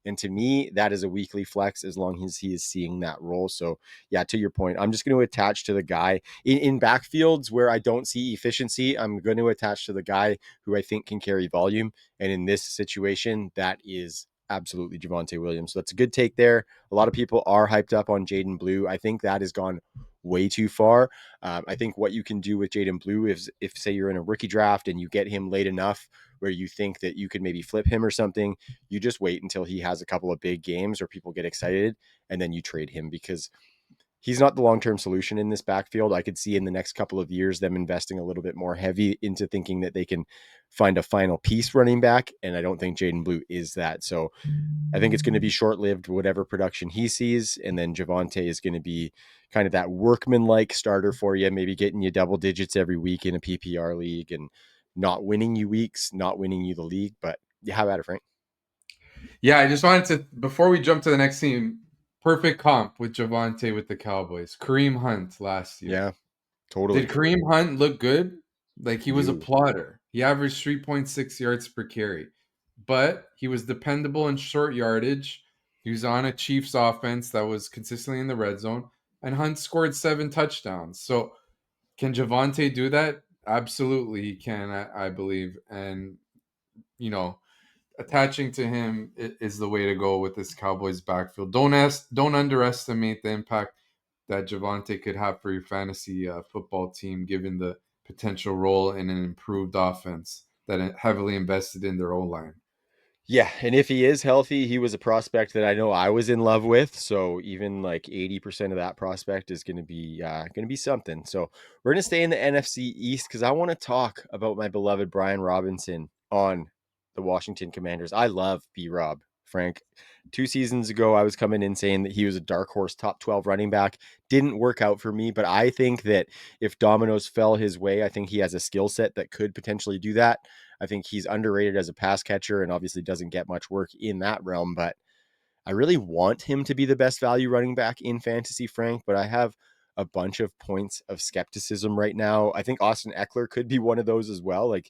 A: And to me, that is a weekly flex as long as he is seeing that role. So, yeah, to your point, I'm just going to attach to the guy in backfields where I don't see efficiency. I'm going to attach to the guy who I think can carry volume. And in this situation, that is absolutely Javonte Williams. So that's a good take there. A lot of people are hyped up on Jaden Blue. I think that has gone way too far. I think what you can do with Jaden Blue is if, say, you're in a rookie draft and you get him late enough where you think that you could maybe flip him or something, you just wait until he has a couple of big games or people get excited and then you trade him because he's not the long-term solution in this backfield. I could see in the next couple of years them investing a little bit more heavy into thinking that they can find a final piece running back. And I don't think Jaden Blue is that. So I think it's going to be short-lived, whatever production he sees. And then Javonte is going to be kind of that workman-like starter for you, maybe getting you double digits every week in a PPR league and not winning you weeks, not winning you the league. But yeah, how about it, Frank?
B: Yeah, I just wanted to before we jump to the next team, perfect comp with Javonte with the Cowboys. Kareem Hunt last year.
A: Yeah,
B: Did
A: totally.
B: Kareem Hunt look good? Like he was a
A: No.
B: plotter. He averaged 3.6 yards per carry, but he was dependable in short yardage. He was on a Chiefs offense that was consistently in the red zone, and Hunt scored 7 touchdowns. So can Javonte do that? Absolutely, he can. I believe, and you know, attaching to him is the way to go with this Cowboys backfield. Don't underestimate the impact that Javonte could have for your fantasy football team, given the potential role in an improved offense that heavily invested in their O line.
A: Yeah, and if he is healthy, he was a prospect that I know I was in love with. So even like 80% of that prospect is going to be something. So we're going to stay in the NFC East because I want to talk about my beloved Brian Robinson on the Washington Commanders. I love B Rob. Frank. 2 seasons ago, I was coming in saying that he was a dark horse top 12 running back. Didn't work out for me, but I think that if dominoes fell his way, I think he has a skill set that could potentially do that. I think he's underrated as a pass catcher and obviously doesn't get much work in that realm, but I really want him to be the best value running back in fantasy, Frank, but I have a bunch of points of skepticism right now. I think Austin Eckler could be one of those as well. Like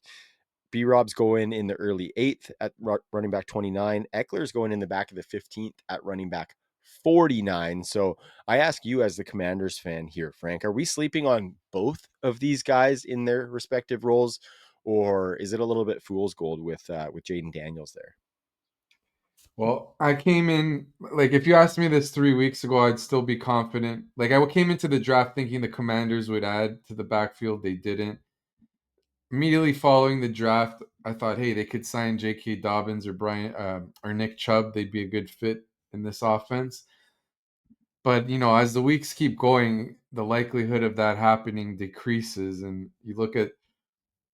A: B Rob's going in the early eighth at running back 29. Eckler's going in the back of the 15th at running back 49. So I ask you, as the Commanders fan here, Frank, are we sleeping on both of these guys in their respective roles, or is it a little bit fool's gold with Jaden Daniels there?
B: Well, I came in like if you asked me this 3 weeks ago, I'd still be confident. Like I came into the draft thinking the Commanders would add to the backfield. They didn't. Immediately following the draft, I thought, hey, they could sign J.K. Dobbins or Brian or Nick Chubb. They'd be a good fit in this offense. But as the weeks keep going, the likelihood of that happening decreases. And you look at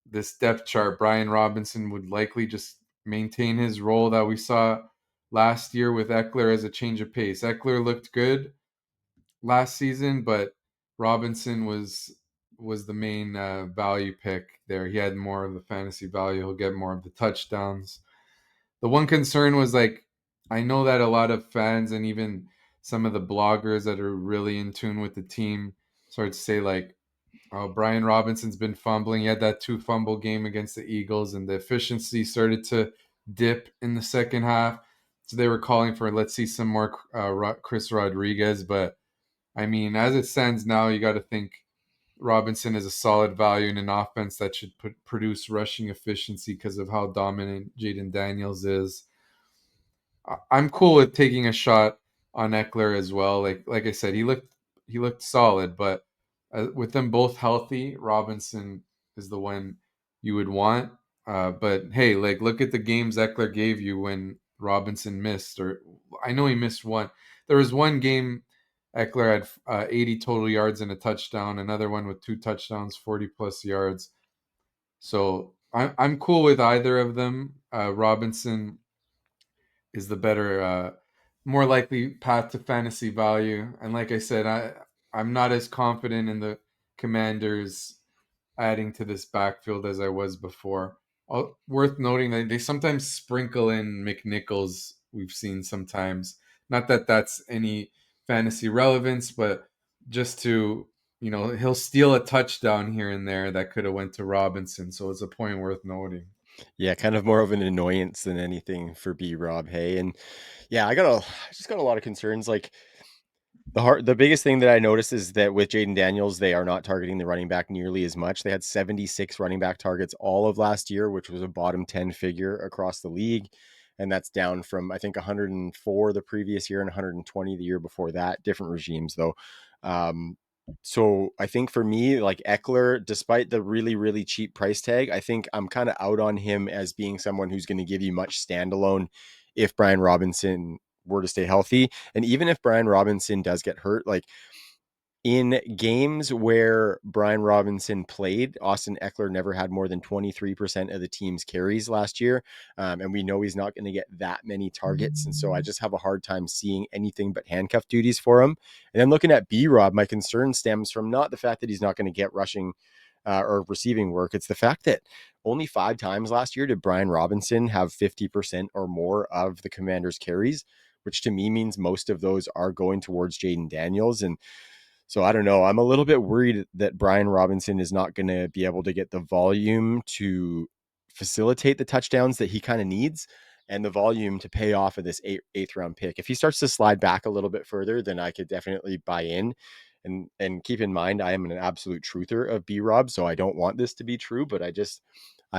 B: this depth chart, Brian Robinson would likely just maintain his role that we saw last year with Eckler as a change of pace. Eckler looked good last season, but Robinson was the main value pick there. He had more of the fantasy value. He'll get more of the touchdowns. The one concern was like I know that a lot of fans and even some of the bloggers that are really in tune with the team start to say like, oh, Brian Robinson's been fumbling. He had that 2 fumble game against the Eagles, and the efficiency started to dip in the second half. So they were calling for let's see some more Chris Rodriguez. But I mean, as it stands now, you got to think Robinson is a solid value in an offense that should produce rushing efficiency because of how dominant Jaden Daniels is. I'm cool with taking a shot on Eckler as well. Like I said, he looked solid, but with them both healthy, Robinson is the one you would want. But hey, like look at the games Eckler gave you when Robinson missed, or I know he missed one. There was one game Eckler had 80 total yards and a touchdown. Another one with 2 touchdowns, 40 plus yards. So I'm cool with either of them. Robinson is the better, more likely path to fantasy value. And like I said, I'm not as confident in the Commanders adding to this backfield as I was before. Worth noting that they sometimes sprinkle in McNichols. We've seen sometimes, not that that's any fantasy relevance, but just to he'll steal a touchdown here and there that could have went to Robinson. So it's a point worth noting.
A: Yeah, kind of more of an annoyance than anything for B Rob. Hey, and yeah, I just got a lot of concerns. Like the biggest thing that I noticed is that with Jaden Daniels, they are not targeting the running back nearly as much. They had 76 running back targets all of last year, which was a bottom 10 figure across the league. And that's down from, I think, 104 the previous year and 120 the year before that. Different regimes, though. Um, so I think for me, like Eckler, despite the really, really cheap price tag, I think I'm kind of out on him as being someone who's going to give you much standalone if Brian Robinson were to stay healthy. And even if Brian Robinson does get hurt, like in games where Brian Robinson played, Austin Eckler never had more than 23% of the team's carries last year. And we know he's not going to get that many targets. And so I just have a hard time seeing anything but handcuff duties for him. And then looking at B Rob, my concern stems from not the fact that he's not going to get rushing or receiving work. It's the fact that only 5 times last year did Brian Robinson have 50% or more of the Commanders' carries, which to me means most of those are going towards Jaden Daniels. And so I don't know. I'm a little bit worried that Brian Robinson is not going to be able to get the volume to facilitate the touchdowns that he kind of needs and the volume to pay off of this eighth round pick. If he starts to slide back a little bit further, then I could definitely buy in. And keep in mind, I am an absolute truther of B Rob, so I don't want this to be true, but I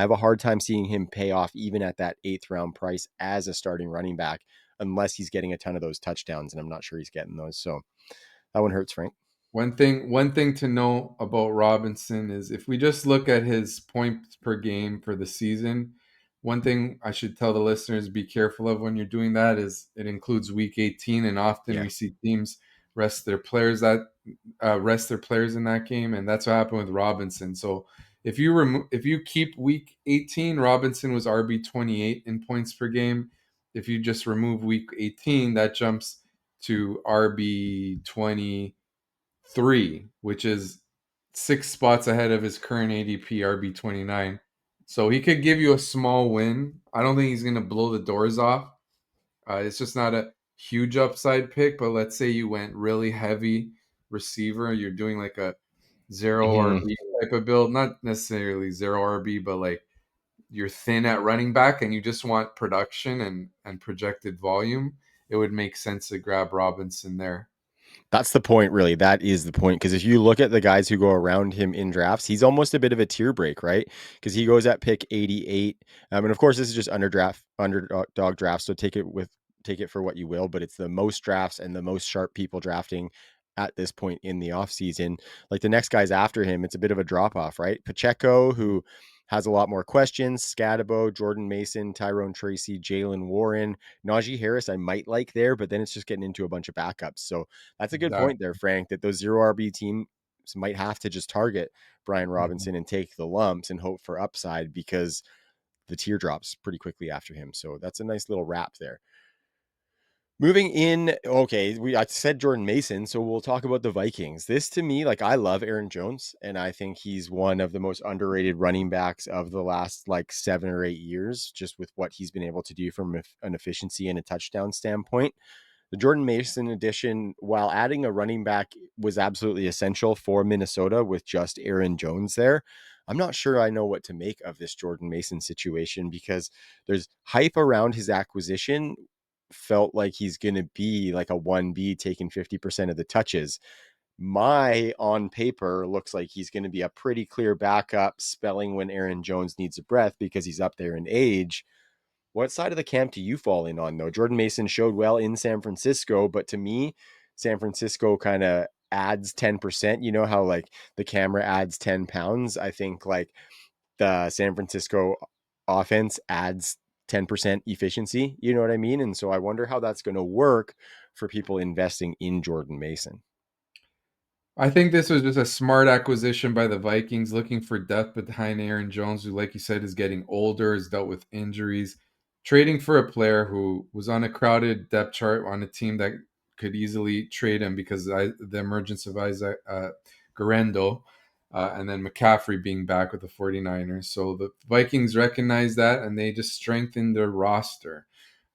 A: have a hard time seeing him pay off even at that eighth round price as a starting running back, unless he's getting a ton of those touchdowns, and I'm not sure he's getting those. So that one hurts, Frank.
B: One thing to know about Robinson is if we just look at his points per game for the season, one thing I should tell the listeners be careful of when you're doing that is it includes week 18, and often
A: Yeah.
B: we see teams rest their players in that game, and that's what happened with Robinson. So if you keep week 18, Robinson was RB 28 in points per game. if you just remove week 18, that jumps to RB 23, which is 6 spots ahead of his current ADP, RB 29. So he could give you a small win. I don't think he's going to blow the doors off. It's just not a huge upside pick, but let's say you went really heavy receiver. You're doing like a zero
A: Hmm.
B: RB type of build, not necessarily zero RB, but like you're thin at running back and you just want production and projected volume. It would make sense to grab Robinson there.
A: That's the point, really. That is the point. Because if you look at the guys who go around him in drafts, he's almost a bit of a tier break, right? Because he goes at pick 88. And of course, this is just underdog draft, so take it for what you will. But it's the most drafts and the most sharp people drafting at this point in the offseason. Like the next guys after him, it's a bit of a drop off, right? Pacheco, who has a lot more questions. Scadabo, Jordan Mason, Tyrone Tracy, Jalen Warren, Najee Harris, I might like there, but then it's just getting into a bunch of backups. So that's a good point
B: Exactly.
A: there, Frank, that those zero RB teams might have to just target Brian
B: Mhm.
A: Robinson and take the lumps and hope for upside because the tier drops pretty quickly after him. So that's a nice little wrap there. Moving in, okay, I said Jordan Mason, so we'll talk about the Vikings. This to me, like I love Aaron Jones, and I think he's one of the most underrated running backs of the last like 7 or 8 years, just with what he's been able to do from an efficiency and a touchdown standpoint. The Jordan Mason addition, while adding a running back, was absolutely essential for Minnesota with just Aaron Jones there. I'm not sure I know what to make of this Jordan Mason situation because there's hype around his acquisition. Felt like he's going to be like a 1B taking 50% of the touches. My on paper looks like he's going to be a pretty clear backup, spelling when Aaron Jones needs a breath because he's up there in age. What side of the camp do you fall in on, though? Jordan Mason showed well in San Francisco, but to me, San Francisco kind of adds 10%. You know how like the camera adds 10 pounds? I think like the San Francisco offense adds 10% efficiency. You know what I mean? And so I wonder how that's going to work for people investing in Jordan Mason.
B: I think this was just a smart acquisition by the Vikings, looking for depth behind Aaron Jones, who, like you said, is getting older, has dealt with injuries. Trading for a player who was on a crowded depth chart on a team that could easily trade him because the emergence of Isaac Garendo and then McCaffrey being back with the 49ers. So the Vikings recognize that and they just strengthened their roster.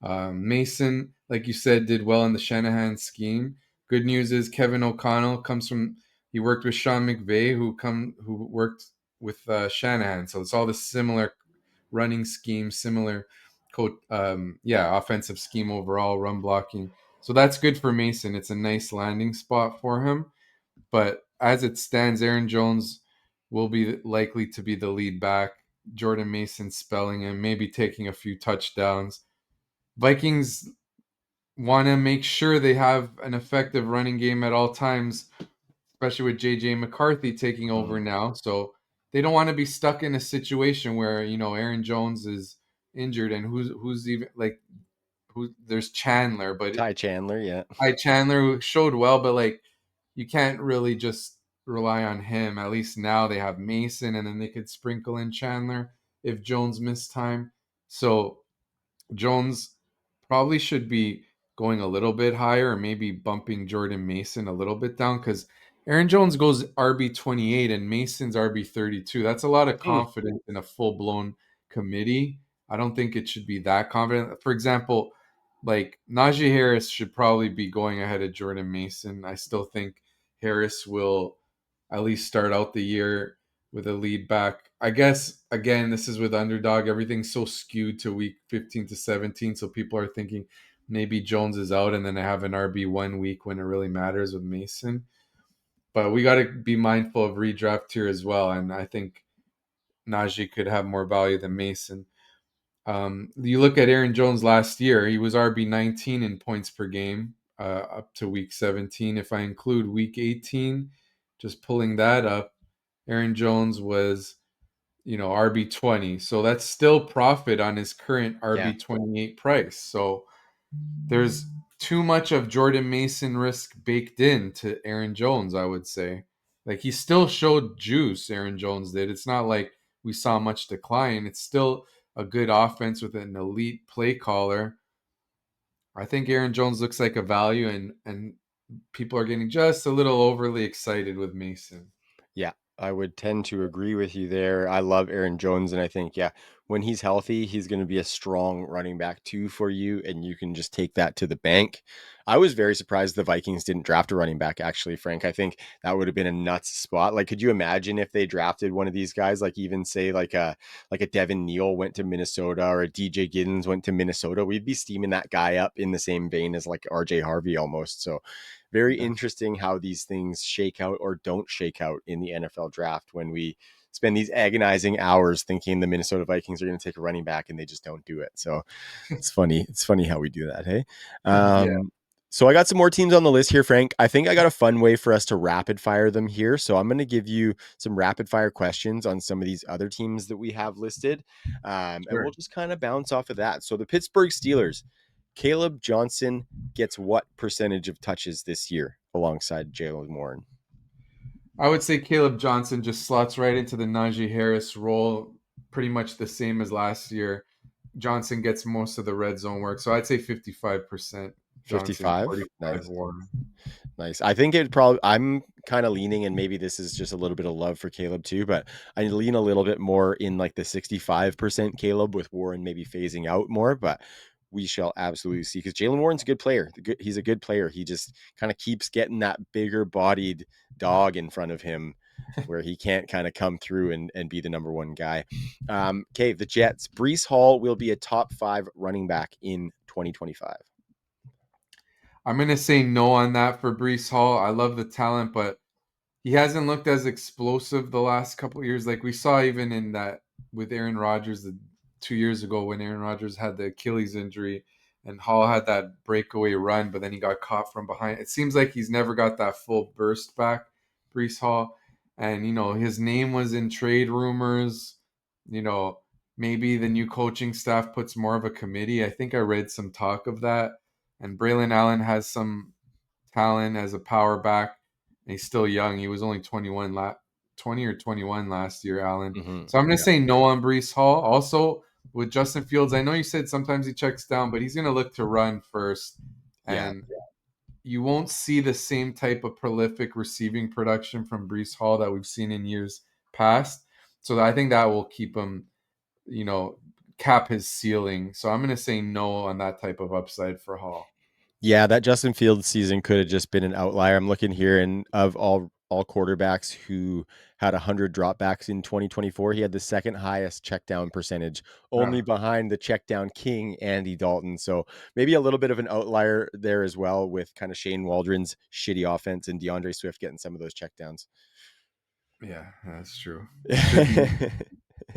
B: Mason, like you said, did well in the Shanahan scheme. Good news is Kevin O'Connell comes from he worked with Sean McVay, who worked with Shanahan. So it's all the similar running scheme, similar offensive scheme overall, run blocking. So that's good for Mason. It's a nice landing spot for him. But as it stands, Aaron Jones will be likely to be the lead back. Jordan Mason spelling him, maybe taking a few touchdowns. Vikings want to make sure they have an effective running game at all times, especially with JJ McCarthy taking over
A: Mm.
B: now. So they don't want to be stuck in a situation where, Aaron Jones is injured and who's even like who there's Chandler, but
A: Ty Chandler, yeah.
B: Chandler who showed well, but like you can't really just rely on him. At least now they have Mason and then they could sprinkle in Chandler if Jones missed time. So Jones probably should be going a little bit higher or maybe bumping Jordan Mason a little bit down because Aaron Jones goes RB 28 and Mason's RB 32. That's a lot of
A: Mm.
B: confidence in a full blown committee. I don't think it should be that confident. For example, like Najee Harris should probably be going ahead of Jordan Mason. I still think Harris will at least start out the year with a lead back. I guess again, this is with underdog. Everything's so skewed to week 15 to 17, so people are thinking maybe Jones is out, and then I have an RB 1 week when it really matters with Mason. But we got to be mindful of redraft here as well, and I think Najee could have more value than Mason. You look at Aaron Jones last year; he was RB 19 in points per game up to week 17. If I include week 18, just pulling that up, Aaron Jones was RB 20. So that's still profit on his current
A: Yeah.
B: RB 28 price. So there's too much of Jordan Mason risk baked in to Aaron Jones, I would say. Like he still showed juice, Aaron Jones did. It's not like we saw much decline. It's still a good offense with an elite play caller. I think Aaron Jones looks like a value, and people are getting just a little overly excited with Mason.
A: Yeah, I would tend to agree with you there. I love Aaron Jones, and I think, yeah, when he's healthy, he's going to be a strong running back too for you, and you can just take that to the bank. I was very surprised the Vikings didn't draft a running back, actually, Frank. I think that would have been a nuts spot. Like, could you imagine if they drafted one of these guys, like even say like a Devin Neal went to Minnesota or a DJ Giddens went to Minnesota? We'd be steaming that guy up in the same vein as like RJ Harvey almost. So very
B: Yeah.
A: interesting how these things shake out or don't shake out in the NFL draft when we spend these agonizing hours thinking the Minnesota Vikings are going to take a running back and they just don't do it. So it's funny. It's funny how we do that. Hey.
B: Yeah,
A: So I got some more teams on the list here, Frank. I think I got a fun way for us to rapid fire them here. So I'm going to give you some rapid fire questions on some of these other teams that we have listed. And we'll
B: sure.
A: just kind of bounce off of that. So the Pittsburgh Steelers, Caleb Johnson gets what percentage of touches this year alongside Jalen Warren?
B: I would say Caleb Johnson just slots right into the Najee Harris role, pretty much the same as last year. Johnson gets most of the red zone work, so I'd say 55% Johnson,
A: 55.
B: 45
A: Nice.
B: Warren.
A: Nice. I think it probably, I'm kind of leaning, and maybe this is just a little bit of love for Caleb too, but I lean a little bit more in like the 65% Caleb with Warren maybe phasing out more, but we shall absolutely see because Jalen Warren's a good player. He's a good player. He just kind of keeps getting that bigger bodied dog in front of him where he can't kind of come through and be the number one guy. Okay. The Jets, Brees Hall will be a top 5 running back in 2025.
B: I'm going to say no on that for Brees Hall. I love the talent, but he hasn't looked as explosive the last couple of years. Like we saw even in that with Aaron Rodgers 2 years ago when Aaron Rodgers had the Achilles injury and Hall had that breakaway run, but then he got caught from behind. It seems like he's never got that full burst back, Brees Hall. And, his name was in trade rumors. You know, maybe the new coaching staff puts more of a committee. I think I read some talk of that. And Braylon Allen has some talent as a power back. And he's still young. He was only 20 or 21 last year, Allen.
A: Mm-hmm.
B: So I'm going to
A: Yeah.
B: say no on Brees Hall. Also, with Justin Fields, I know you said sometimes he checks down, but he's going to look to run first.
A: Yeah.
B: And you won't see the same type of prolific receiving production from Brees Hall that we've seen in years past. So I think that will keep him, you know, cap his ceiling. So I'm going to say no on that type of upside for Hall.
A: Yeah, that Justin Fields season could have just been an outlier. I'm looking here, and of all quarterbacks who had 100 dropbacks in 2024, he had the second highest check down percentage, only
B: Yeah.
A: behind the check down king Andy Dalton. So maybe a little bit of an outlier there as well, with kind of Shane Waldron's shitty offense and DeAndre Swift getting some of those check downs.
B: Yeah, that's true. Should be.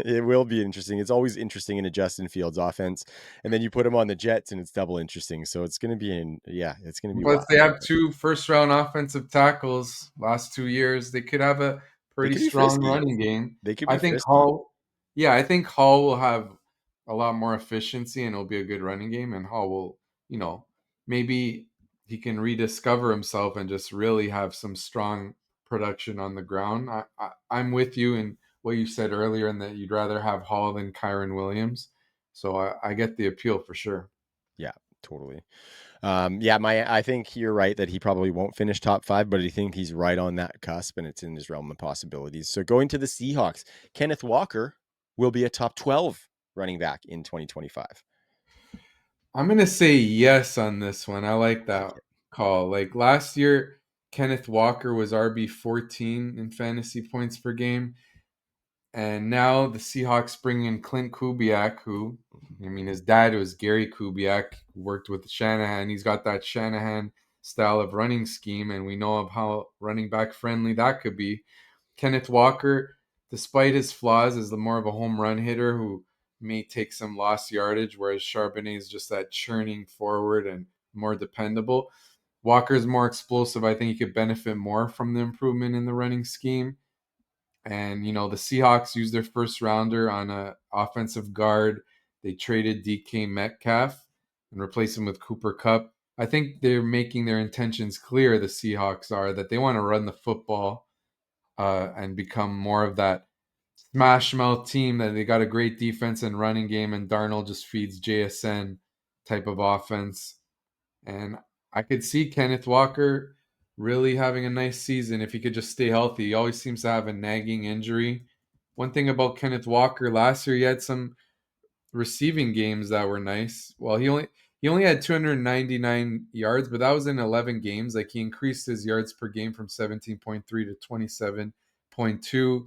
A: It will be interesting. It's always interesting in a Justin Fields offense, and then you put him on the Jets, and it's double interesting. So it's going to be it's going to be
B: Plus, they
A: wild.
B: have two first round offensive tackles last 2 years. They could have a
A: They
B: pretty
A: could be
B: strong
A: frisky.
B: running game.
A: They could
B: I
A: be
B: think
A: frisky.
B: Hall, yeah, I think Hall will have a lot more efficiency and it'll be a good running game. And Hall will, maybe he can rediscover himself and just really have some strong production on the ground. I'm with you in what you said earlier, in that you'd rather have Hall than Kyron Williams. So I get the appeal for sure.
A: Yeah, totally. Yeah, I think you're right that he probably won't finish top 5, but I think he's right on that cusp, and it's in his realm of possibilities. So going to the Seahawks, Kenneth Walker will be a top 12 running back in 2025.
B: I'm gonna say yes on this one. I like
A: Like
B: that
A: it.
B: call. Like last year, Kenneth Walker was RB 14 in fantasy points per game, and now the Seahawks bring in Clint Kubiak, who, I mean, his dad was Gary Kubiak, who worked with Shanahan. He's got that Shanahan style of running scheme, and we know of how running back friendly that could be. Kenneth Walker, despite his flaws, is more of a home run hitter who may take some lost yardage, whereas Charbonnet is just that churning forward and more dependable. Walker is more explosive. I think he could benefit more from the improvement in the running scheme. And the Seahawks used their first rounder on a offensive guard. They traded DK Metcalf and replaced him with Cooper Cup. I think they're making their intentions clear. The Seahawks are that they want to run the football and become more of that smash mouth team, that they got a great defense and running game, and Darnold just feeds JSN type of offense. And I could see Kenneth Walker really having a nice season if he could just stay healthy. He always seems to have a nagging injury. One thing about Kenneth Walker last year, he had some receiving games that were nice. Well, he only had 299 yards, but that was in 11 games. Like he increased his yards per game from 17.3 to 27.2.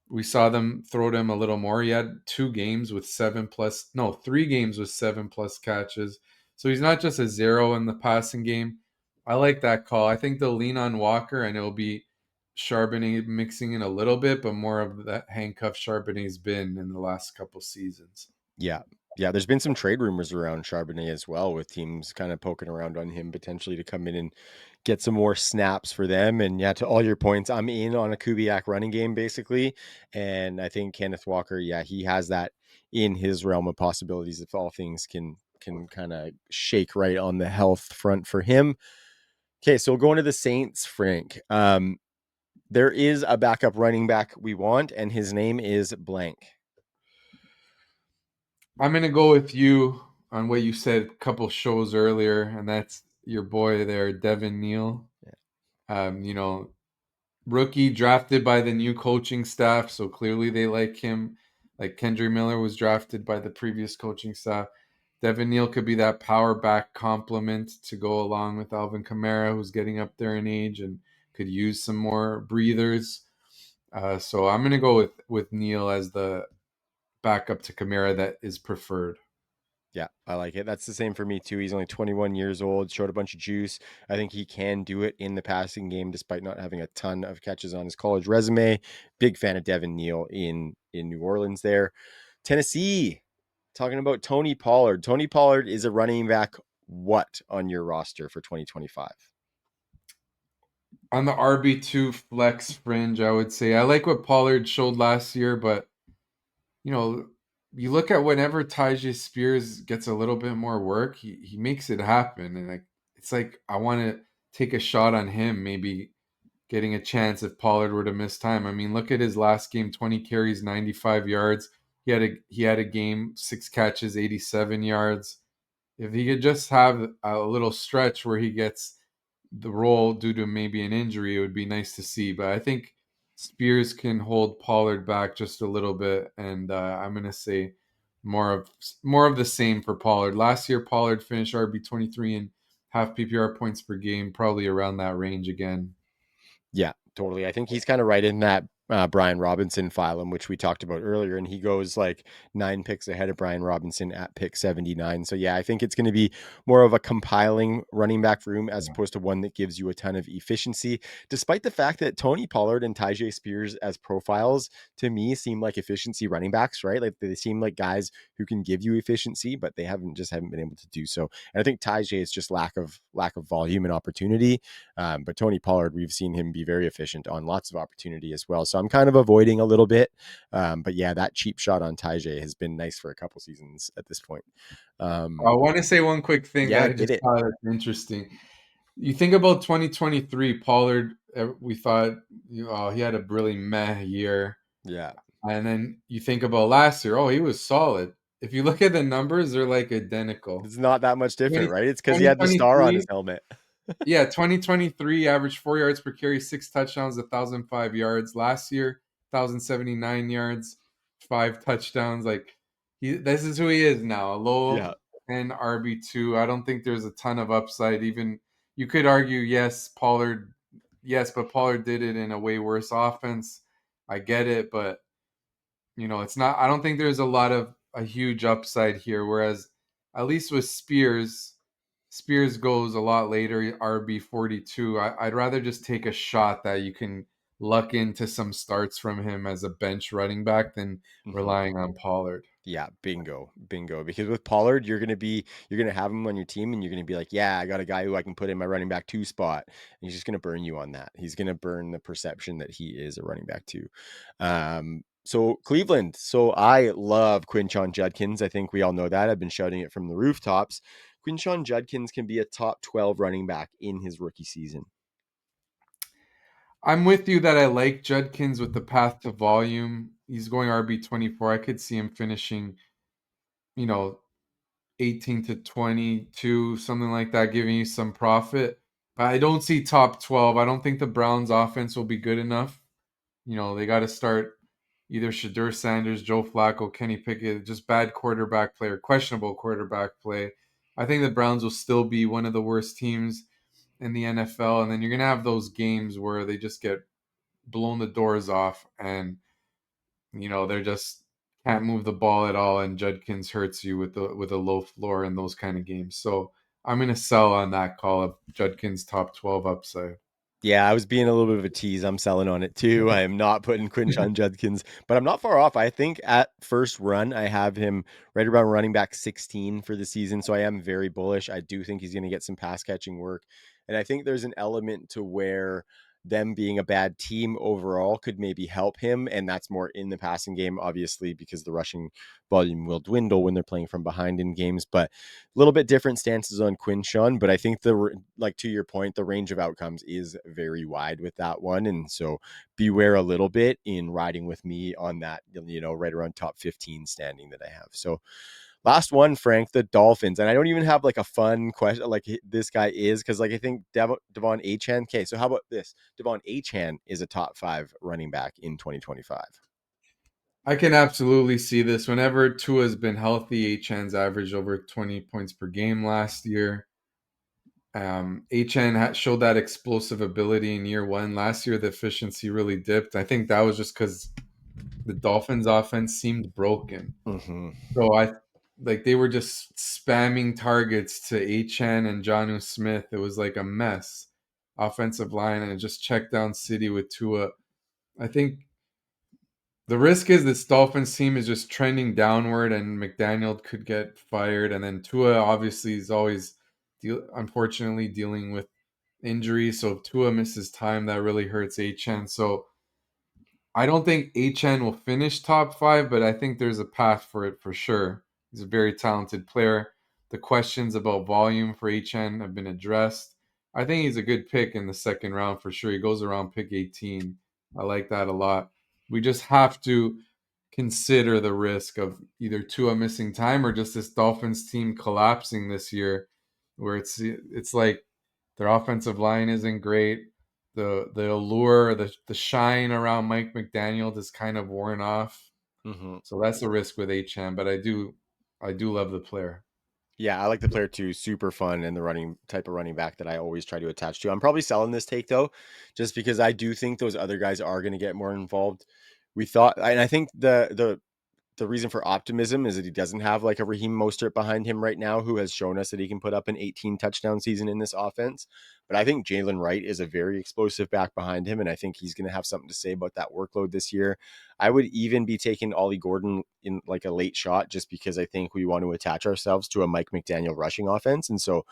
B: We saw them throw to him a little more. He had 2 games with 7 plus, no, 3 games with 7 plus catches. So he's not just a zero in the passing game. I like that call. I think they'll lean on Walker and it'll be Charbonnet mixing in a little bit, but more of that handcuff Charbonnet's been in the last couple seasons.
A: Yeah. Yeah, there's been some trade rumors around Charbonnet as well, with teams kind of poking around on him potentially to come in and get some more snaps for them. And yeah, to all your points, I'm in on a Kubiak running game basically. And I think Kenneth Walker, yeah, he has that in his realm of possibilities if all things can kind of shake right on the health front for him. Okay, so going to the Saints, Frank. There is a backup running back we want, and his name is blank.
B: I'm gonna go with you on what you said a couple shows earlier, and that's your boy there, Devin Neal.
A: Yeah.
B: You know, rookie drafted by the new coaching staff, so clearly they like him. Like Kendry Miller was drafted by the previous coaching staff. Devin Neal could be that power back complement to go along with Alvin Kamara, who's getting up there in age and could use some more breathers. So I'm gonna go with Neal as the backup to Kamara that is preferred.
A: Yeah, I like it. That's the same for me too. He's only 21 years old, showed a bunch of juice. I think he can do it in the passing game despite not having a ton of catches on his college resume. Big fan of Devin Neal in New Orleans there. Tennessee, talking about Tony Pollard. Tony Pollard is a running back what on your roster for 2025?
B: On the RB2 flex fringe, I would say I like what Pollard showed last year, but you know, you look at whenever Tajay Spears gets a little bit more work, he makes it happen, and it's like I want to take a shot on him, maybe getting a chance if Pollard were to miss time. I mean, look at his last game: 20 carries, 95 yards. He had a game, 6 catches, 87 yards. If he could just have a little stretch where he gets the role due to maybe an injury, it would be nice to see. But I think Spears can hold Pollard back just a little bit, and I'm gonna say more of the same for Pollard. Last year, Pollard finished RB 23 and half PPR points per game, probably around that range again.
A: Yeah, totally. I think he's kind of right in that Brian Robinson phylum, which we talked about earlier, and he goes like 9 picks ahead of Brian Robinson at pick 79. So yeah, I think it's going to be more of a compiling running back room as opposed to one that gives you a ton of efficiency. Despite the fact that Tony Pollard and Tajay Spears as profiles to me seem like efficiency running backs, right? Like they seem like guys who can give you efficiency, but they haven't been able to do so. And I think Tajay is just lack of volume and opportunity. But Tony Pollard, we've seen him be very efficient on lots of opportunity as well. So I'm kind of avoiding a little bit. But yeah, that cheap shot on Tajay has been nice for a couple seasons at this point.
B: I
A: Um,
B: want to say one quick thing
A: yeah,
B: that I
A: hit
B: just
A: it.
B: thought is interesting. You think about 2023, Pollard. We thought he had a really meh year.
A: Yeah.
B: And then you think about last year, oh, he was solid. If you look at the numbers, they're like identical.
A: It's not that much different,
B: 20,
A: right? It's because he had the star on his
B: 2023,
A: helmet.
B: yeah, 2023 averaged 4 yards per carry, 6 touchdowns, 1,005 yards. Last year, 1,079 yards, 5 touchdowns. Like this is who he is now, a
A: Yeah.
B: low end RB2. I don't think there's a ton of upside. Even you could argue, yes, Pollard, yes, but Pollard did it in a way worse offense. I get it, but it's not. I don't think there's a huge upside here. Whereas at least with Spears goes a lot later, RB 42. I'd rather just take a shot that you can luck into some starts from him as a bench running back than
A: Mhm.
B: relying on Pollard.
A: Yeah, bingo, bingo. Because with Pollard, you're gonna have him on your team, and you're gonna be like, yeah, I got a guy who I can put in my running back two spot, and he's just gonna burn you on that. He's gonna burn the perception that he is a running back two. So Cleveland. So I love Quinshon Judkins. I think we all know that. I've been shouting it from the rooftops. Quinshon Judkins can be a top 12 running back in his rookie season.
B: I'm with you that I like Judkins with the path to volume. He's going RB 24. I could see him finishing, you know, 18 to 22, something like that, giving you some profit. I don't see top 12. I don't think the Browns offense will be good enough. They got to start either Shadur Sanders, Joe Flacco, Kenny Pickett, just bad quarterback play or questionable quarterback play. I think the Browns will still be one of the worst teams in the NFL. And then you're going to have those games where they just get blown the doors off and, they're just can't move the ball at all. And Judkins hurts you with a low floor in those kind of games. So I'm going to sell on that call of Judkins top 12 upside.
A: Yeah, I was being a little bit of a tease. I'm selling on it too. I am not putting Quinshon Judkins, but I'm not far off. I think at first run, I have him right around running back 16 for the season. So I am very bullish. I do think he's going to get some pass catching work. And I think there's an element to where them being a bad team overall could maybe help him. And that's more in the passing game, obviously, because the rushing volume will dwindle when they're playing from behind in games. But a little bit different stances on Quinshon, but I think like to your point, the range of outcomes is very wide with that one, and so beware a little bit in riding with me on that, right around top 15 standing that I have. So last one, Frank, the Dolphins, and I don't even have like a fun question like this guy is because like I think Devon Achan. Okay, so how about this? Devon Achan is a top 5 running back in 2025.
B: I can absolutely see this. Whenever Tua's been healthy, Achan's averaged over 20 points per game last year. Achan showed that explosive ability in year one. Last year, the efficiency really dipped. I think that was just because the Dolphins' offense seemed broken.
A: Mm-hmm.
B: So they were just spamming targets to Achan and Jonnu Smith. It was like a mess. Offensive line and just check down city with Tua. I think the risk is this Dolphins team is just trending downward, and McDaniel could get fired. And then Tua obviously is always, unfortunately, dealing with injuries. So if Tua misses time, that really hurts Achan. So I don't think Achan will finish top 5, but I think there's a path for it for sure. He's a very talented player. The questions about volume for Achan have been addressed. I think he's a good pick in the second round for sure. He goes around pick 18. I like that a lot. We just have to consider the risk of either Tua missing time or just this Dolphins team collapsing this year, where it's like their offensive line isn't great. The allure, the shine around Mike McDaniel is kind of worn off.
A: Mm-hmm.
B: So that's the risk with HM, but I do love the player.
A: Yeah, I like the player too. Super fun and the running type of running back that I always try to attach to. I'm probably selling this take though, just because I do think those other guys are going to get more involved. We thought, and I think the reason for optimism is that he doesn't have like a Raheem Mostert behind him right now, who has shown us that he can put up an 18 touchdown season in this offense. But I think Jalen Wright is a very explosive back behind him, and I think he's going to have something to say about that workload this year. I would even be taking Ollie Gordon in like a late shot, just because I think we want to attach ourselves to a Mike McDaniel rushing offense, and so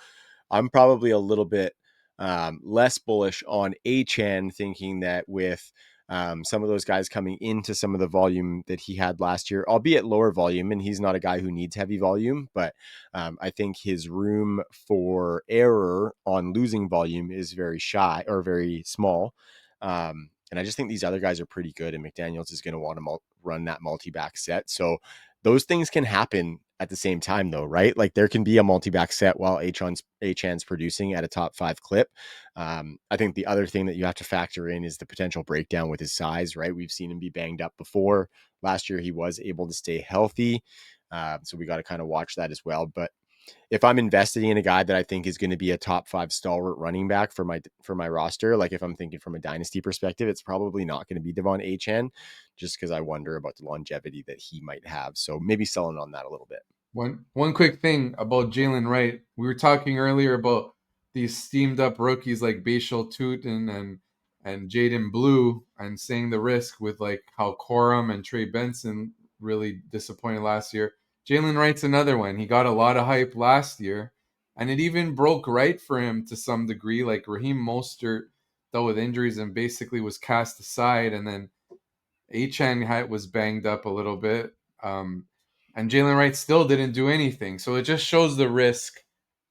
A: I'm probably a little bit less bullish on Achan, thinking that with some of those guys coming into some of the volume that he had last year, albeit lower volume, and he's not a guy who needs heavy volume, but I think his room for error on losing volume is very shy or very small. And I just think these other guys are pretty good, and McDaniels is going to want to run that multi-back set. So those things can happen at the same time though, right? Like there can be a multi-back set while Achan's producing at a top 5 clip. I think the other thing that you have to factor in is the potential breakdown with his size, right? We've seen him be banged up before. Last year he was able to stay healthy. So we got to kind of watch that as well. But if I'm investing in a guy that I think is going to be a top 5 stalwart running back for my roster, like if I'm thinking from a dynasty perspective, it's probably not going to be Devon Achan, just because I wonder about the longevity that he might have. So maybe selling on that a little bit.
B: One quick thing about Jalen Wright. We were talking earlier about these steamed up rookies like Bashal Tutin and Jaden Blue, and saying the risk with like how Corum and Trey Benson really disappointed last year. Jalen Wright's another one. He got a lot of hype last year, and it even broke right for him to some degree. Like Raheem Mostert dealt with injuries and basically was cast aside, and then Achan was banged up a little bit, and Jalen Wright still didn't do anything. So it just shows the risk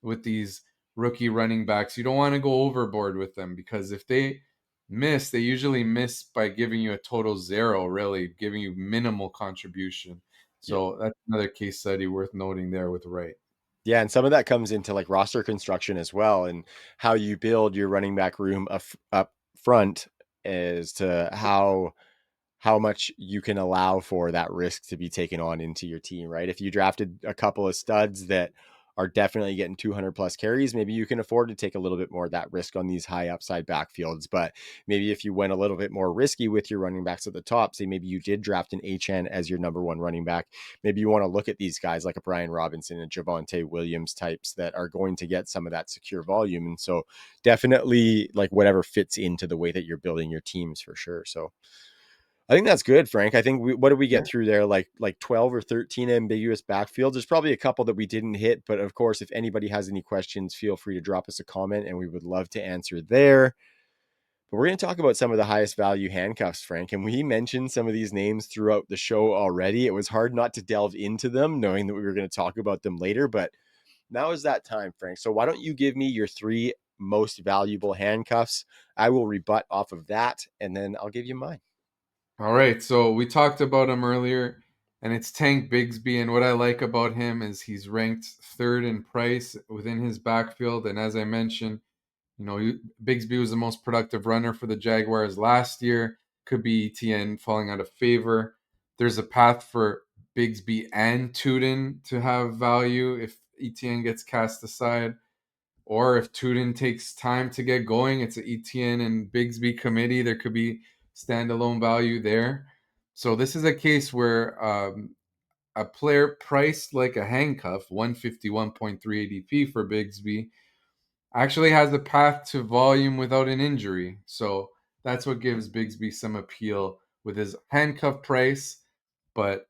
B: with these rookie running backs. You don't want to go overboard with them, because if they miss, they usually miss by giving you a total zero, really giving you minimal contribution.
A: Yep.
B: So that's another case study worth noting there with Wright.
A: Yeah, and some of that comes into like roster construction as well, and how you build your running back room up front as to how much you can allow for that risk to be taken on into your team, right? If you drafted a couple of studs that are definitely getting 200 plus carries, maybe you can afford to take a little bit more of that risk on these high upside backfields. But maybe if you went a little bit more risky with your running backs at the top, say maybe you did draft an HN as your number one running back, maybe you want to look at these guys like a Brian Robinson and Javonte Williams types that are going to get some of that secure volume. And so definitely like whatever fits into the way that you're building your teams for sure. So I think that's good, Frank. I think what did we
B: Yeah.
A: get through there? Like 12 or 13 ambiguous backfields. There's probably a couple that we didn't hit, but of course, if anybody has any questions, feel free to drop us a comment and we would love to answer there. But we're going to talk about some of the highest value handcuffs, Frank. And we mentioned some of these names throughout the show already. It was hard not to delve into them, knowing that we were going to talk about them later. But now is that time, Frank. So why don't you give me your three most valuable handcuffs? I will rebut off of that, and then I'll give you mine.
B: All right, so we talked about him earlier, and it's Tank Bigsby. And what I like about him is he's ranked third in price within his backfield. And as I mentioned, Bigsby was the most productive runner for the Jaguars last year. Could be ETN falling out of favor. There's a path for Bigsby and Tuden to have value if ETN gets cast aside. Or if Tuden takes time to get going, it's an ETN and Bigsby committee. There could be standalone value there. So this is a case where a player priced like a handcuff, 151.3 ADP for Bigsby, actually has a path to volume without an injury. So that's what gives Bigsby some appeal with his handcuff price, but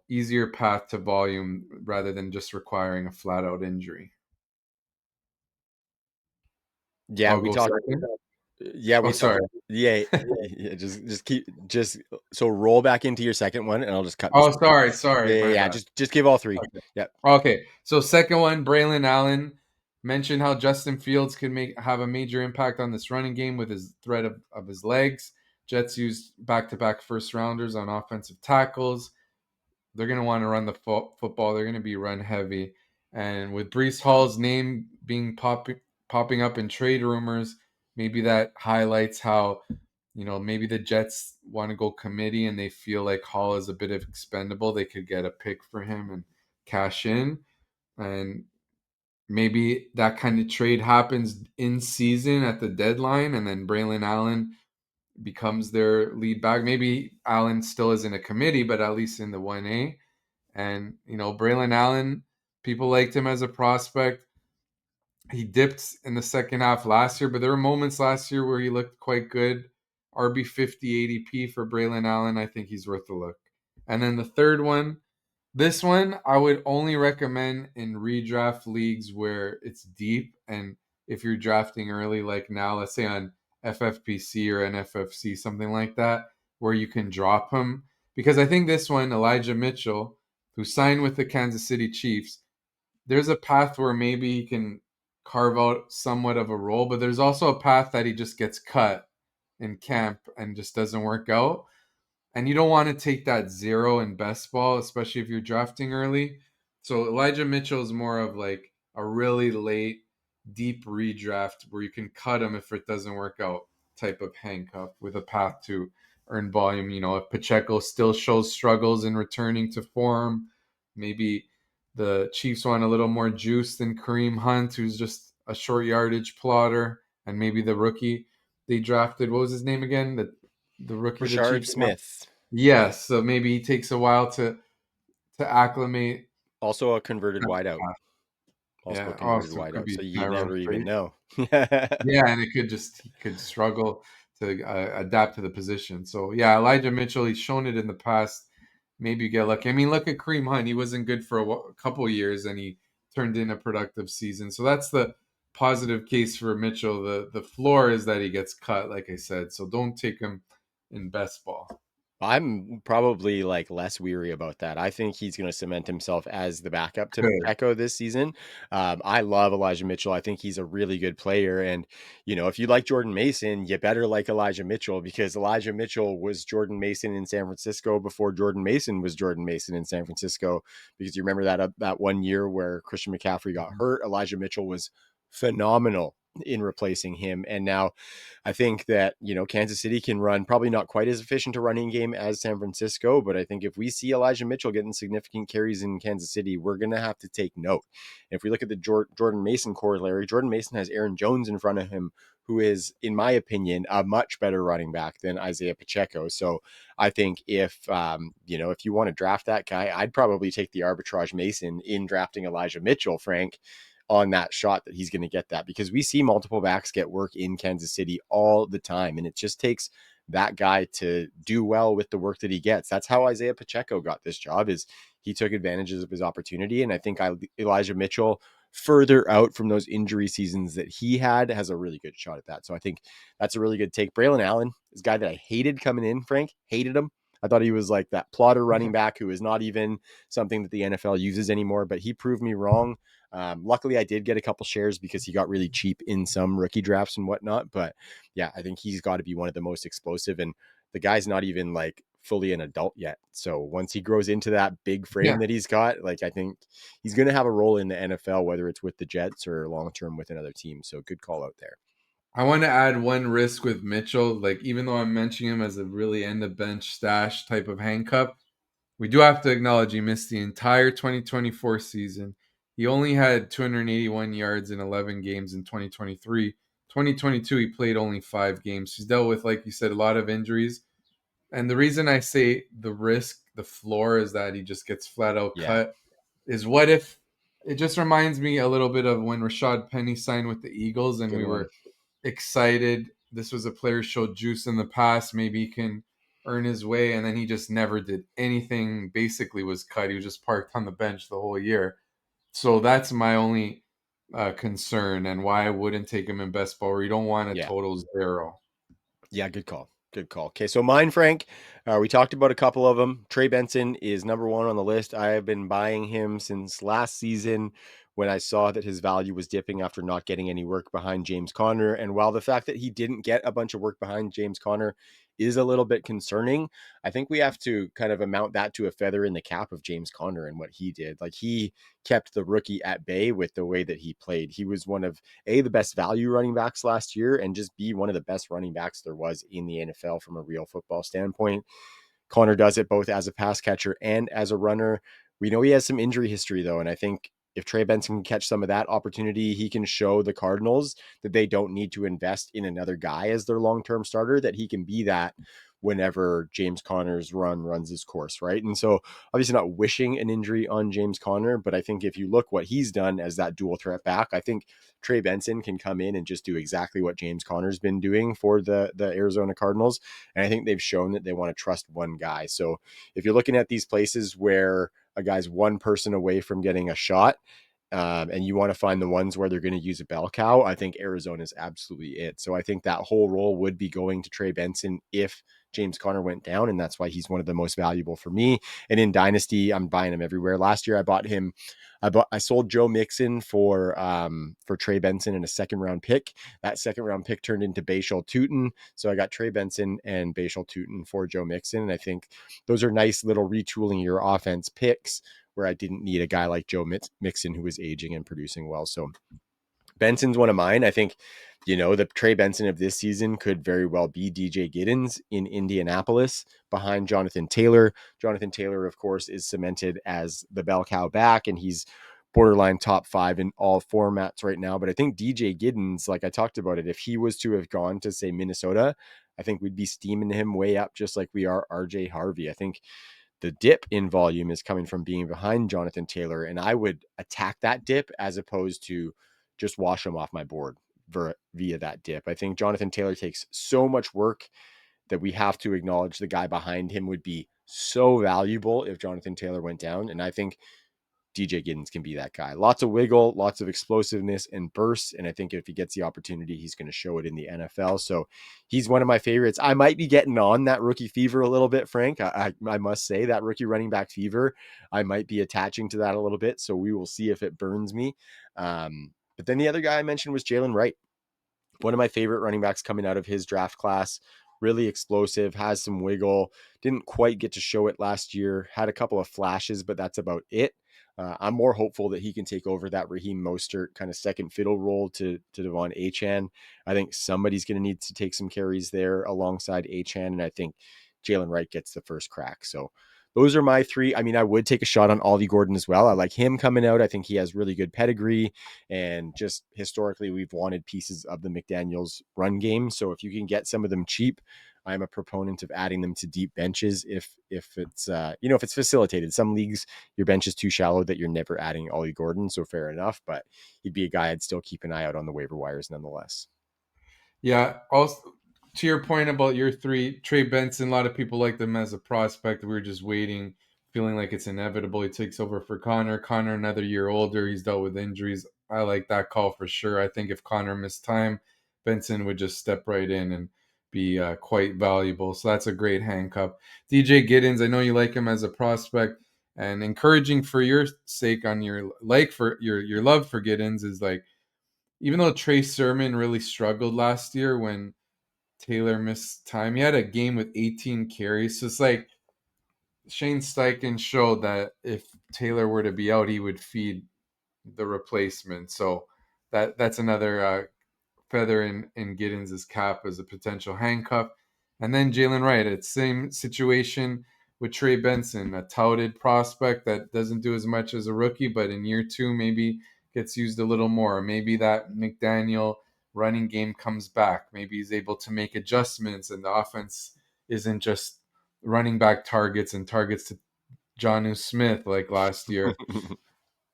B: easier path to volume rather than just requiring a flat out injury.
A: Yeah,
B: I'll
A: we
B: go
A: talked.
B: second.
A: Yeah,
B: Oh,
A: we talked.
B: sorry.
A: Yeah, yeah, just keep just so roll back into your second one, and I'll just cut this.
B: Oh, sorry.
A: Yeah, yeah,
B: My
A: yeah.
B: bad.
A: Just give all three.
B: Okay.
A: Yeah,
B: Okay. So second one, Braylon Allen mentioned how Justin Fields can have a major impact on this running game with his threat of his legs. Jets used back-to-back first rounders on offensive tackles. They're going to want to run the football. They're going to be run heavy. And with Brees Hall's name being popping up in trade rumors, maybe that highlights how maybe the Jets want to go committee and they feel like Hall is a bit of expendable. They could get a pick for him and cash in. And maybe that kind of trade happens in season at the deadline, and then Braylon Allen becomes their lead back. Maybe Allen still is in a committee, but at least in the 1A. And, Braylon Allen, people liked him as a prospect. He dipped in the second half last year, but there were moments last year where he looked quite good. RB 50 ADP for Braylon Allen. I think he's worth a look. And then the third one, this one I would only recommend in redraft leagues where it's deep. And if you're drafting early, like now, let's say on FFPC or NFFC, something like that, where you can drop him. Because I think this one, Elijah Mitchell, who signed with the Kansas City Chiefs, there's a path where maybe he can carve out somewhat of a role, but there's also a path that he just gets cut in camp and just doesn't work out. And you don't want to take that zero in best ball, especially if you're drafting early. So Elijah Mitchell is more of like a really late, deep redraft where you can cut him if it doesn't work out type of handcuff with a path to earn volume. If Pacheco still shows struggles in returning to form, maybe the Chiefs want a little more juice than Kareem Hunt, who's just a short yardage plotter, and maybe the rookie they drafted. What was his name again? The rookie the
A: Rashard
B: Chiefs.
A: Smith,
B: Yes, so maybe he takes a while to acclimate.
A: also a converted wideout. Also a
B: Yeah,
A: converted
B: also could
A: wideout. So
B: be
A: you
B: Tyrone
A: never even
B: Trace.
A: know.
B: Yeah, and he could struggle to adapt to the position. So yeah, Elijah Mitchell, he's shown it in the past. Maybe you get lucky. I mean, look at Kareem Hunt. He wasn't good for a couple of years, and he turned in a productive season. So that's the positive case for Mitchell. The floor is that he gets cut, like I said. So don't take him in best ball.
A: I'm probably like less weary about that. I think he's going to cement himself as the backup to
B: Good.
A: Pacheco this season. I love Elijah Mitchell. I think he's a really good player. And, if you like Jordan Mason, you better like Elijah Mitchell because Elijah Mitchell was Jordan Mason in San Francisco before Jordan Mason was Jordan Mason in San Francisco. Because you remember that 1 year where Christian McCaffrey got
B: Mhm.
A: hurt, Elijah Mitchell was phenomenal in replacing him. And now I think that, Kansas City can run probably not quite as efficient a running game as San Francisco, but I think if we see Elijah Mitchell getting significant carries in Kansas City, we're going to have to take note. And if we look at the Jordan Mason corollary, Jordan Mason has Aaron Jones in front of him, who is, in my opinion, a much better running back than Isaiah Pacheco. So I think if you want to draft that guy, I'd probably take the arbitrage Mason in drafting Elijah Mitchell, Frank, on that shot that he's going to get that because we see multiple backs get work in Kansas City all the time. And it just takes that guy to do well with the work that he gets. That's how Isaiah Pacheco got this job is he took advantages of his opportunity. And I think Elijah Mitchell further out from those injury seasons that he had has a really good shot at that. So I think that's a really good take. Braylon Allen is a guy that I hated coming in, Frank, hated him. I thought he was like that plotter running back who is not even something that the NFL uses anymore, but he proved me wrong. Luckily, I did get a couple shares because he got really cheap in some rookie drafts and whatnot. But yeah, I think he's got to be one of the most explosive. And the guy's not even like fully an adult yet. So once he grows into that big frame
B: Yeah.
A: that he's got, like I think he's going to have a role in the NFL, whether it's with the Jets or long term with another team. So good call out there.
B: I want to add one risk with Mitchell. Like, even though I'm mentioning him as a really end of bench stash type of handcuff, we do have to acknowledge he missed the entire 2024 season. He only had 281 yards in 11 games in 2023. 2022, he played only 5 games. He's dealt with, like you said, a lot of injuries. And the reason I say the risk, the floor, is that he just gets flat out
A: Yeah,
B: cut. Is what if it just reminds me a little bit of when Rashad Penny signed with the Eagles and
A: good
B: we
A: one.
B: were excited. This was a player who showed juice in the past. Maybe he can earn his way. And then he just never did anything, basically was cut. He was just parked on the bench the whole year. So that's my only concern and why I wouldn't take him in best ball where you don't want a
A: Yeah.
B: total zero.
A: Yeah, good call. Good call. Okay, so mine, Frank, we talked about a couple of them. Trey Benson is number one on the list. I have been buying him since last season when I saw that his value was dipping after not getting any work behind James Conner. And while the fact that he didn't get a bunch of work behind James Conner is a little bit concerning, I think we have to kind of amount that to a feather in the cap of James Conner and what he did. Like he kept the rookie at bay with the way that he played. He was one of the best value running backs last year and just be one of the best running backs there was in the NFL from a real football standpoint. Connor does it both as a pass catcher and as a runner. We know he has some injury history though, and I think if Trey Benson can catch some of that opportunity, he can show the Cardinals that they don't need to invest in another guy as their long-term starter, that he can be that whenever James Conner's runs his course, right? And so obviously not wishing an injury on James Conner, but I think if you look what he's done as that dual threat back, I think Trey Benson can come in and just do exactly what James Conner's been doing for the Arizona Cardinals. And I think they've shown that they want to trust one guy. So if you're looking at these places where a guy's one person away from getting a shot, and you want to find the ones where they're going to use a bell cow, I think Arizona is absolutely it. So I think that whole role would be going to Trey Benson if James Conner went down, and that's why he's one of the most valuable for me. And in Dynasty, I'm buying him everywhere. Last year, I bought him. I sold Joe Mixon for Trey Benson in a second round pick. That second round pick turned into Bashal Tutin, so I got Trey Benson and Bashal Tutin for Joe Mixon, and I think those are nice little retooling your offense picks where I didn't need a guy like Joe Mixon who was aging and producing well. So Benson's one of mine. I think, the Trey Benson of this season could very well be DJ Giddens in Indianapolis behind Jonathan Taylor. Jonathan Taylor, of course, is cemented as the bell cow back, and he's borderline top 5 in all formats right now. But I think DJ Giddens, like I talked about it, if he was to have gone to, say, Minnesota, I think we'd be steaming him way up just like we are RJ Harvey. I think the dip in volume is coming from being behind Jonathan Taylor, and I would attack that dip as opposed to just wash him off my board via that dip. I think Jonathan Taylor takes so much work that we have to acknowledge the guy behind him would be so valuable if Jonathan Taylor went down. And I think DJ Giddens can be that guy. Lots of wiggle, lots of explosiveness and bursts. And I think if he gets the opportunity, he's going to show it in the NFL. So he's one of my favorites. I might be getting on that rookie fever a little bit, Frank. I must say that rookie running back fever, I might be attaching to that a little bit. So we will see if it burns me. But then the other guy I mentioned was Jalen Wright, one of my favorite running backs coming out of his draft class. Really explosive, has some wiggle. Didn't quite get to show it last year. Had a couple of flashes, but that's about it. I'm more hopeful that he can take over that Raheem Mostert kind of second fiddle role to Devon Achane. I think somebody's going to need to take some carries there alongside Achane, and I think Jalen Wright gets the first crack. So those are my three. I mean, I would take a shot on Ollie Gordon as well. I like him coming out. I think he has really good pedigree, and just historically, we've wanted pieces of the McDaniels run game. So if you can get some of them cheap, I'm a proponent of adding them to deep benches if it's if it's facilitated. Some leagues your bench is too shallow that you're never adding Ollie Gordon, so fair enough. But he'd be a guy I'd still keep an eye out on the waiver wires nonetheless.
B: Yeah. Also, to your point about your three, Trey Benson, a lot of people like them as a prospect. We were just waiting, feeling like it's inevitable. He takes over for Connor. Connor, another year older. He's dealt with injuries. I like that call for sure. I think if Connor missed time, Benson would just step right in and be quite valuable. So that's a great handcuff. DJ Giddens, I know you like him as a prospect, and encouraging for your sake on your like for your love for Giddens is like, even though Trey Sermon really struggled last year when Taylor missed time, he had a game with 18 carries. So it's like Shane Steichen showed that if Taylor were to be out, he would feed the replacement. So that's another feather in Giddens' cap as a potential handcuff. And then Jalen Wright, it's same situation with Trey Benson, a touted prospect that doesn't do as much as a rookie, but in year two maybe gets used a little more. Maybe that McDaniel running game comes back. Maybe he's able to make adjustments and the offense isn't just running back targets and targets to Jonnu Smith like last year.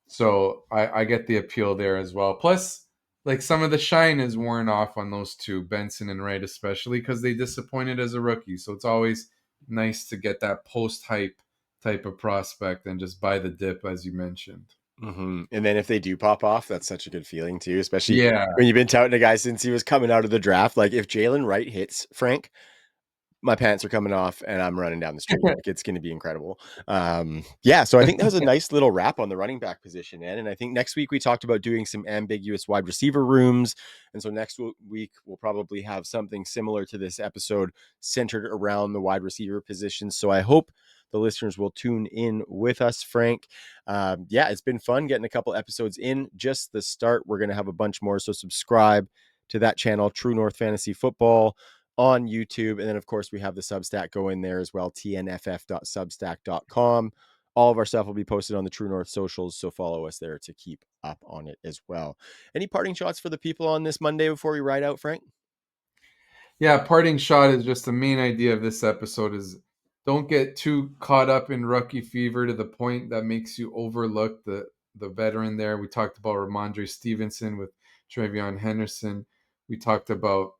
B: So I get the appeal there as well. Plus, like some of the shine is worn off on those two, Benson and Wright, especially because they disappointed as a rookie. So it's always nice to get that post hype type of prospect and just buy the dip, as you mentioned.
A: Mm-hmm. And then if they do pop off, that's such a good feeling too, especially
B: Yeah.
A: when you've been touting a guy since he was coming out of the draft. Like if Jalen Wright hits, Frank, my pants are coming off and I'm running down the street. Like it's going to be incredible. Yeah. So I think that was a nice little wrap on the running back position, man. And I think next week we talked about doing some ambiguous wide receiver rooms. And so next week we'll probably have something similar to this episode centered around the wide receiver position. So I hope the listeners will tune in with us, Frank. Yeah, it's been fun getting a couple episodes in. Just the start. We're going to have a bunch more. So subscribe to that channel, True North Fantasy Football, on YouTube. And then, of course, we have the Substack going there as well, tnff.substack.com. All of our stuff will be posted on the True North socials, so follow us there to keep up on it as well. Any parting shots for the people on this Monday before we ride out, Frank?
B: Yeah, parting shot is just the main idea of this episode is don't get too caught up in rookie fever to the point that makes you overlook the veteran there. We talked about Ramondre Stevenson with Trevion Henderson. We talked about,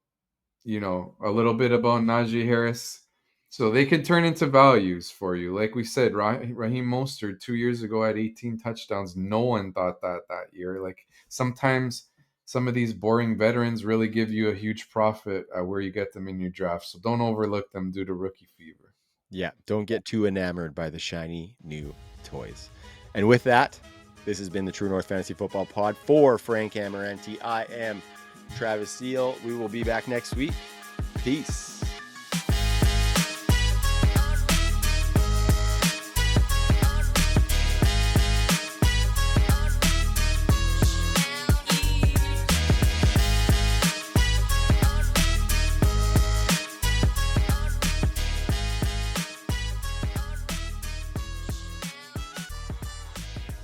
B: a little bit about Najee Harris. So they can turn into values for you. Like we said, Raheem Mostert 2 years ago had 18 touchdowns. No one thought that year. Like sometimes some of these boring veterans really give you a huge profit where you get them in your draft. So don't overlook them due to rookie fever.
A: Yeah, don't get too enamored by the shiny new toys. And with that, this has been the True North Fantasy Football Pod for Frank Amaranti. I am Travis Steele. We will be back next week. Peace.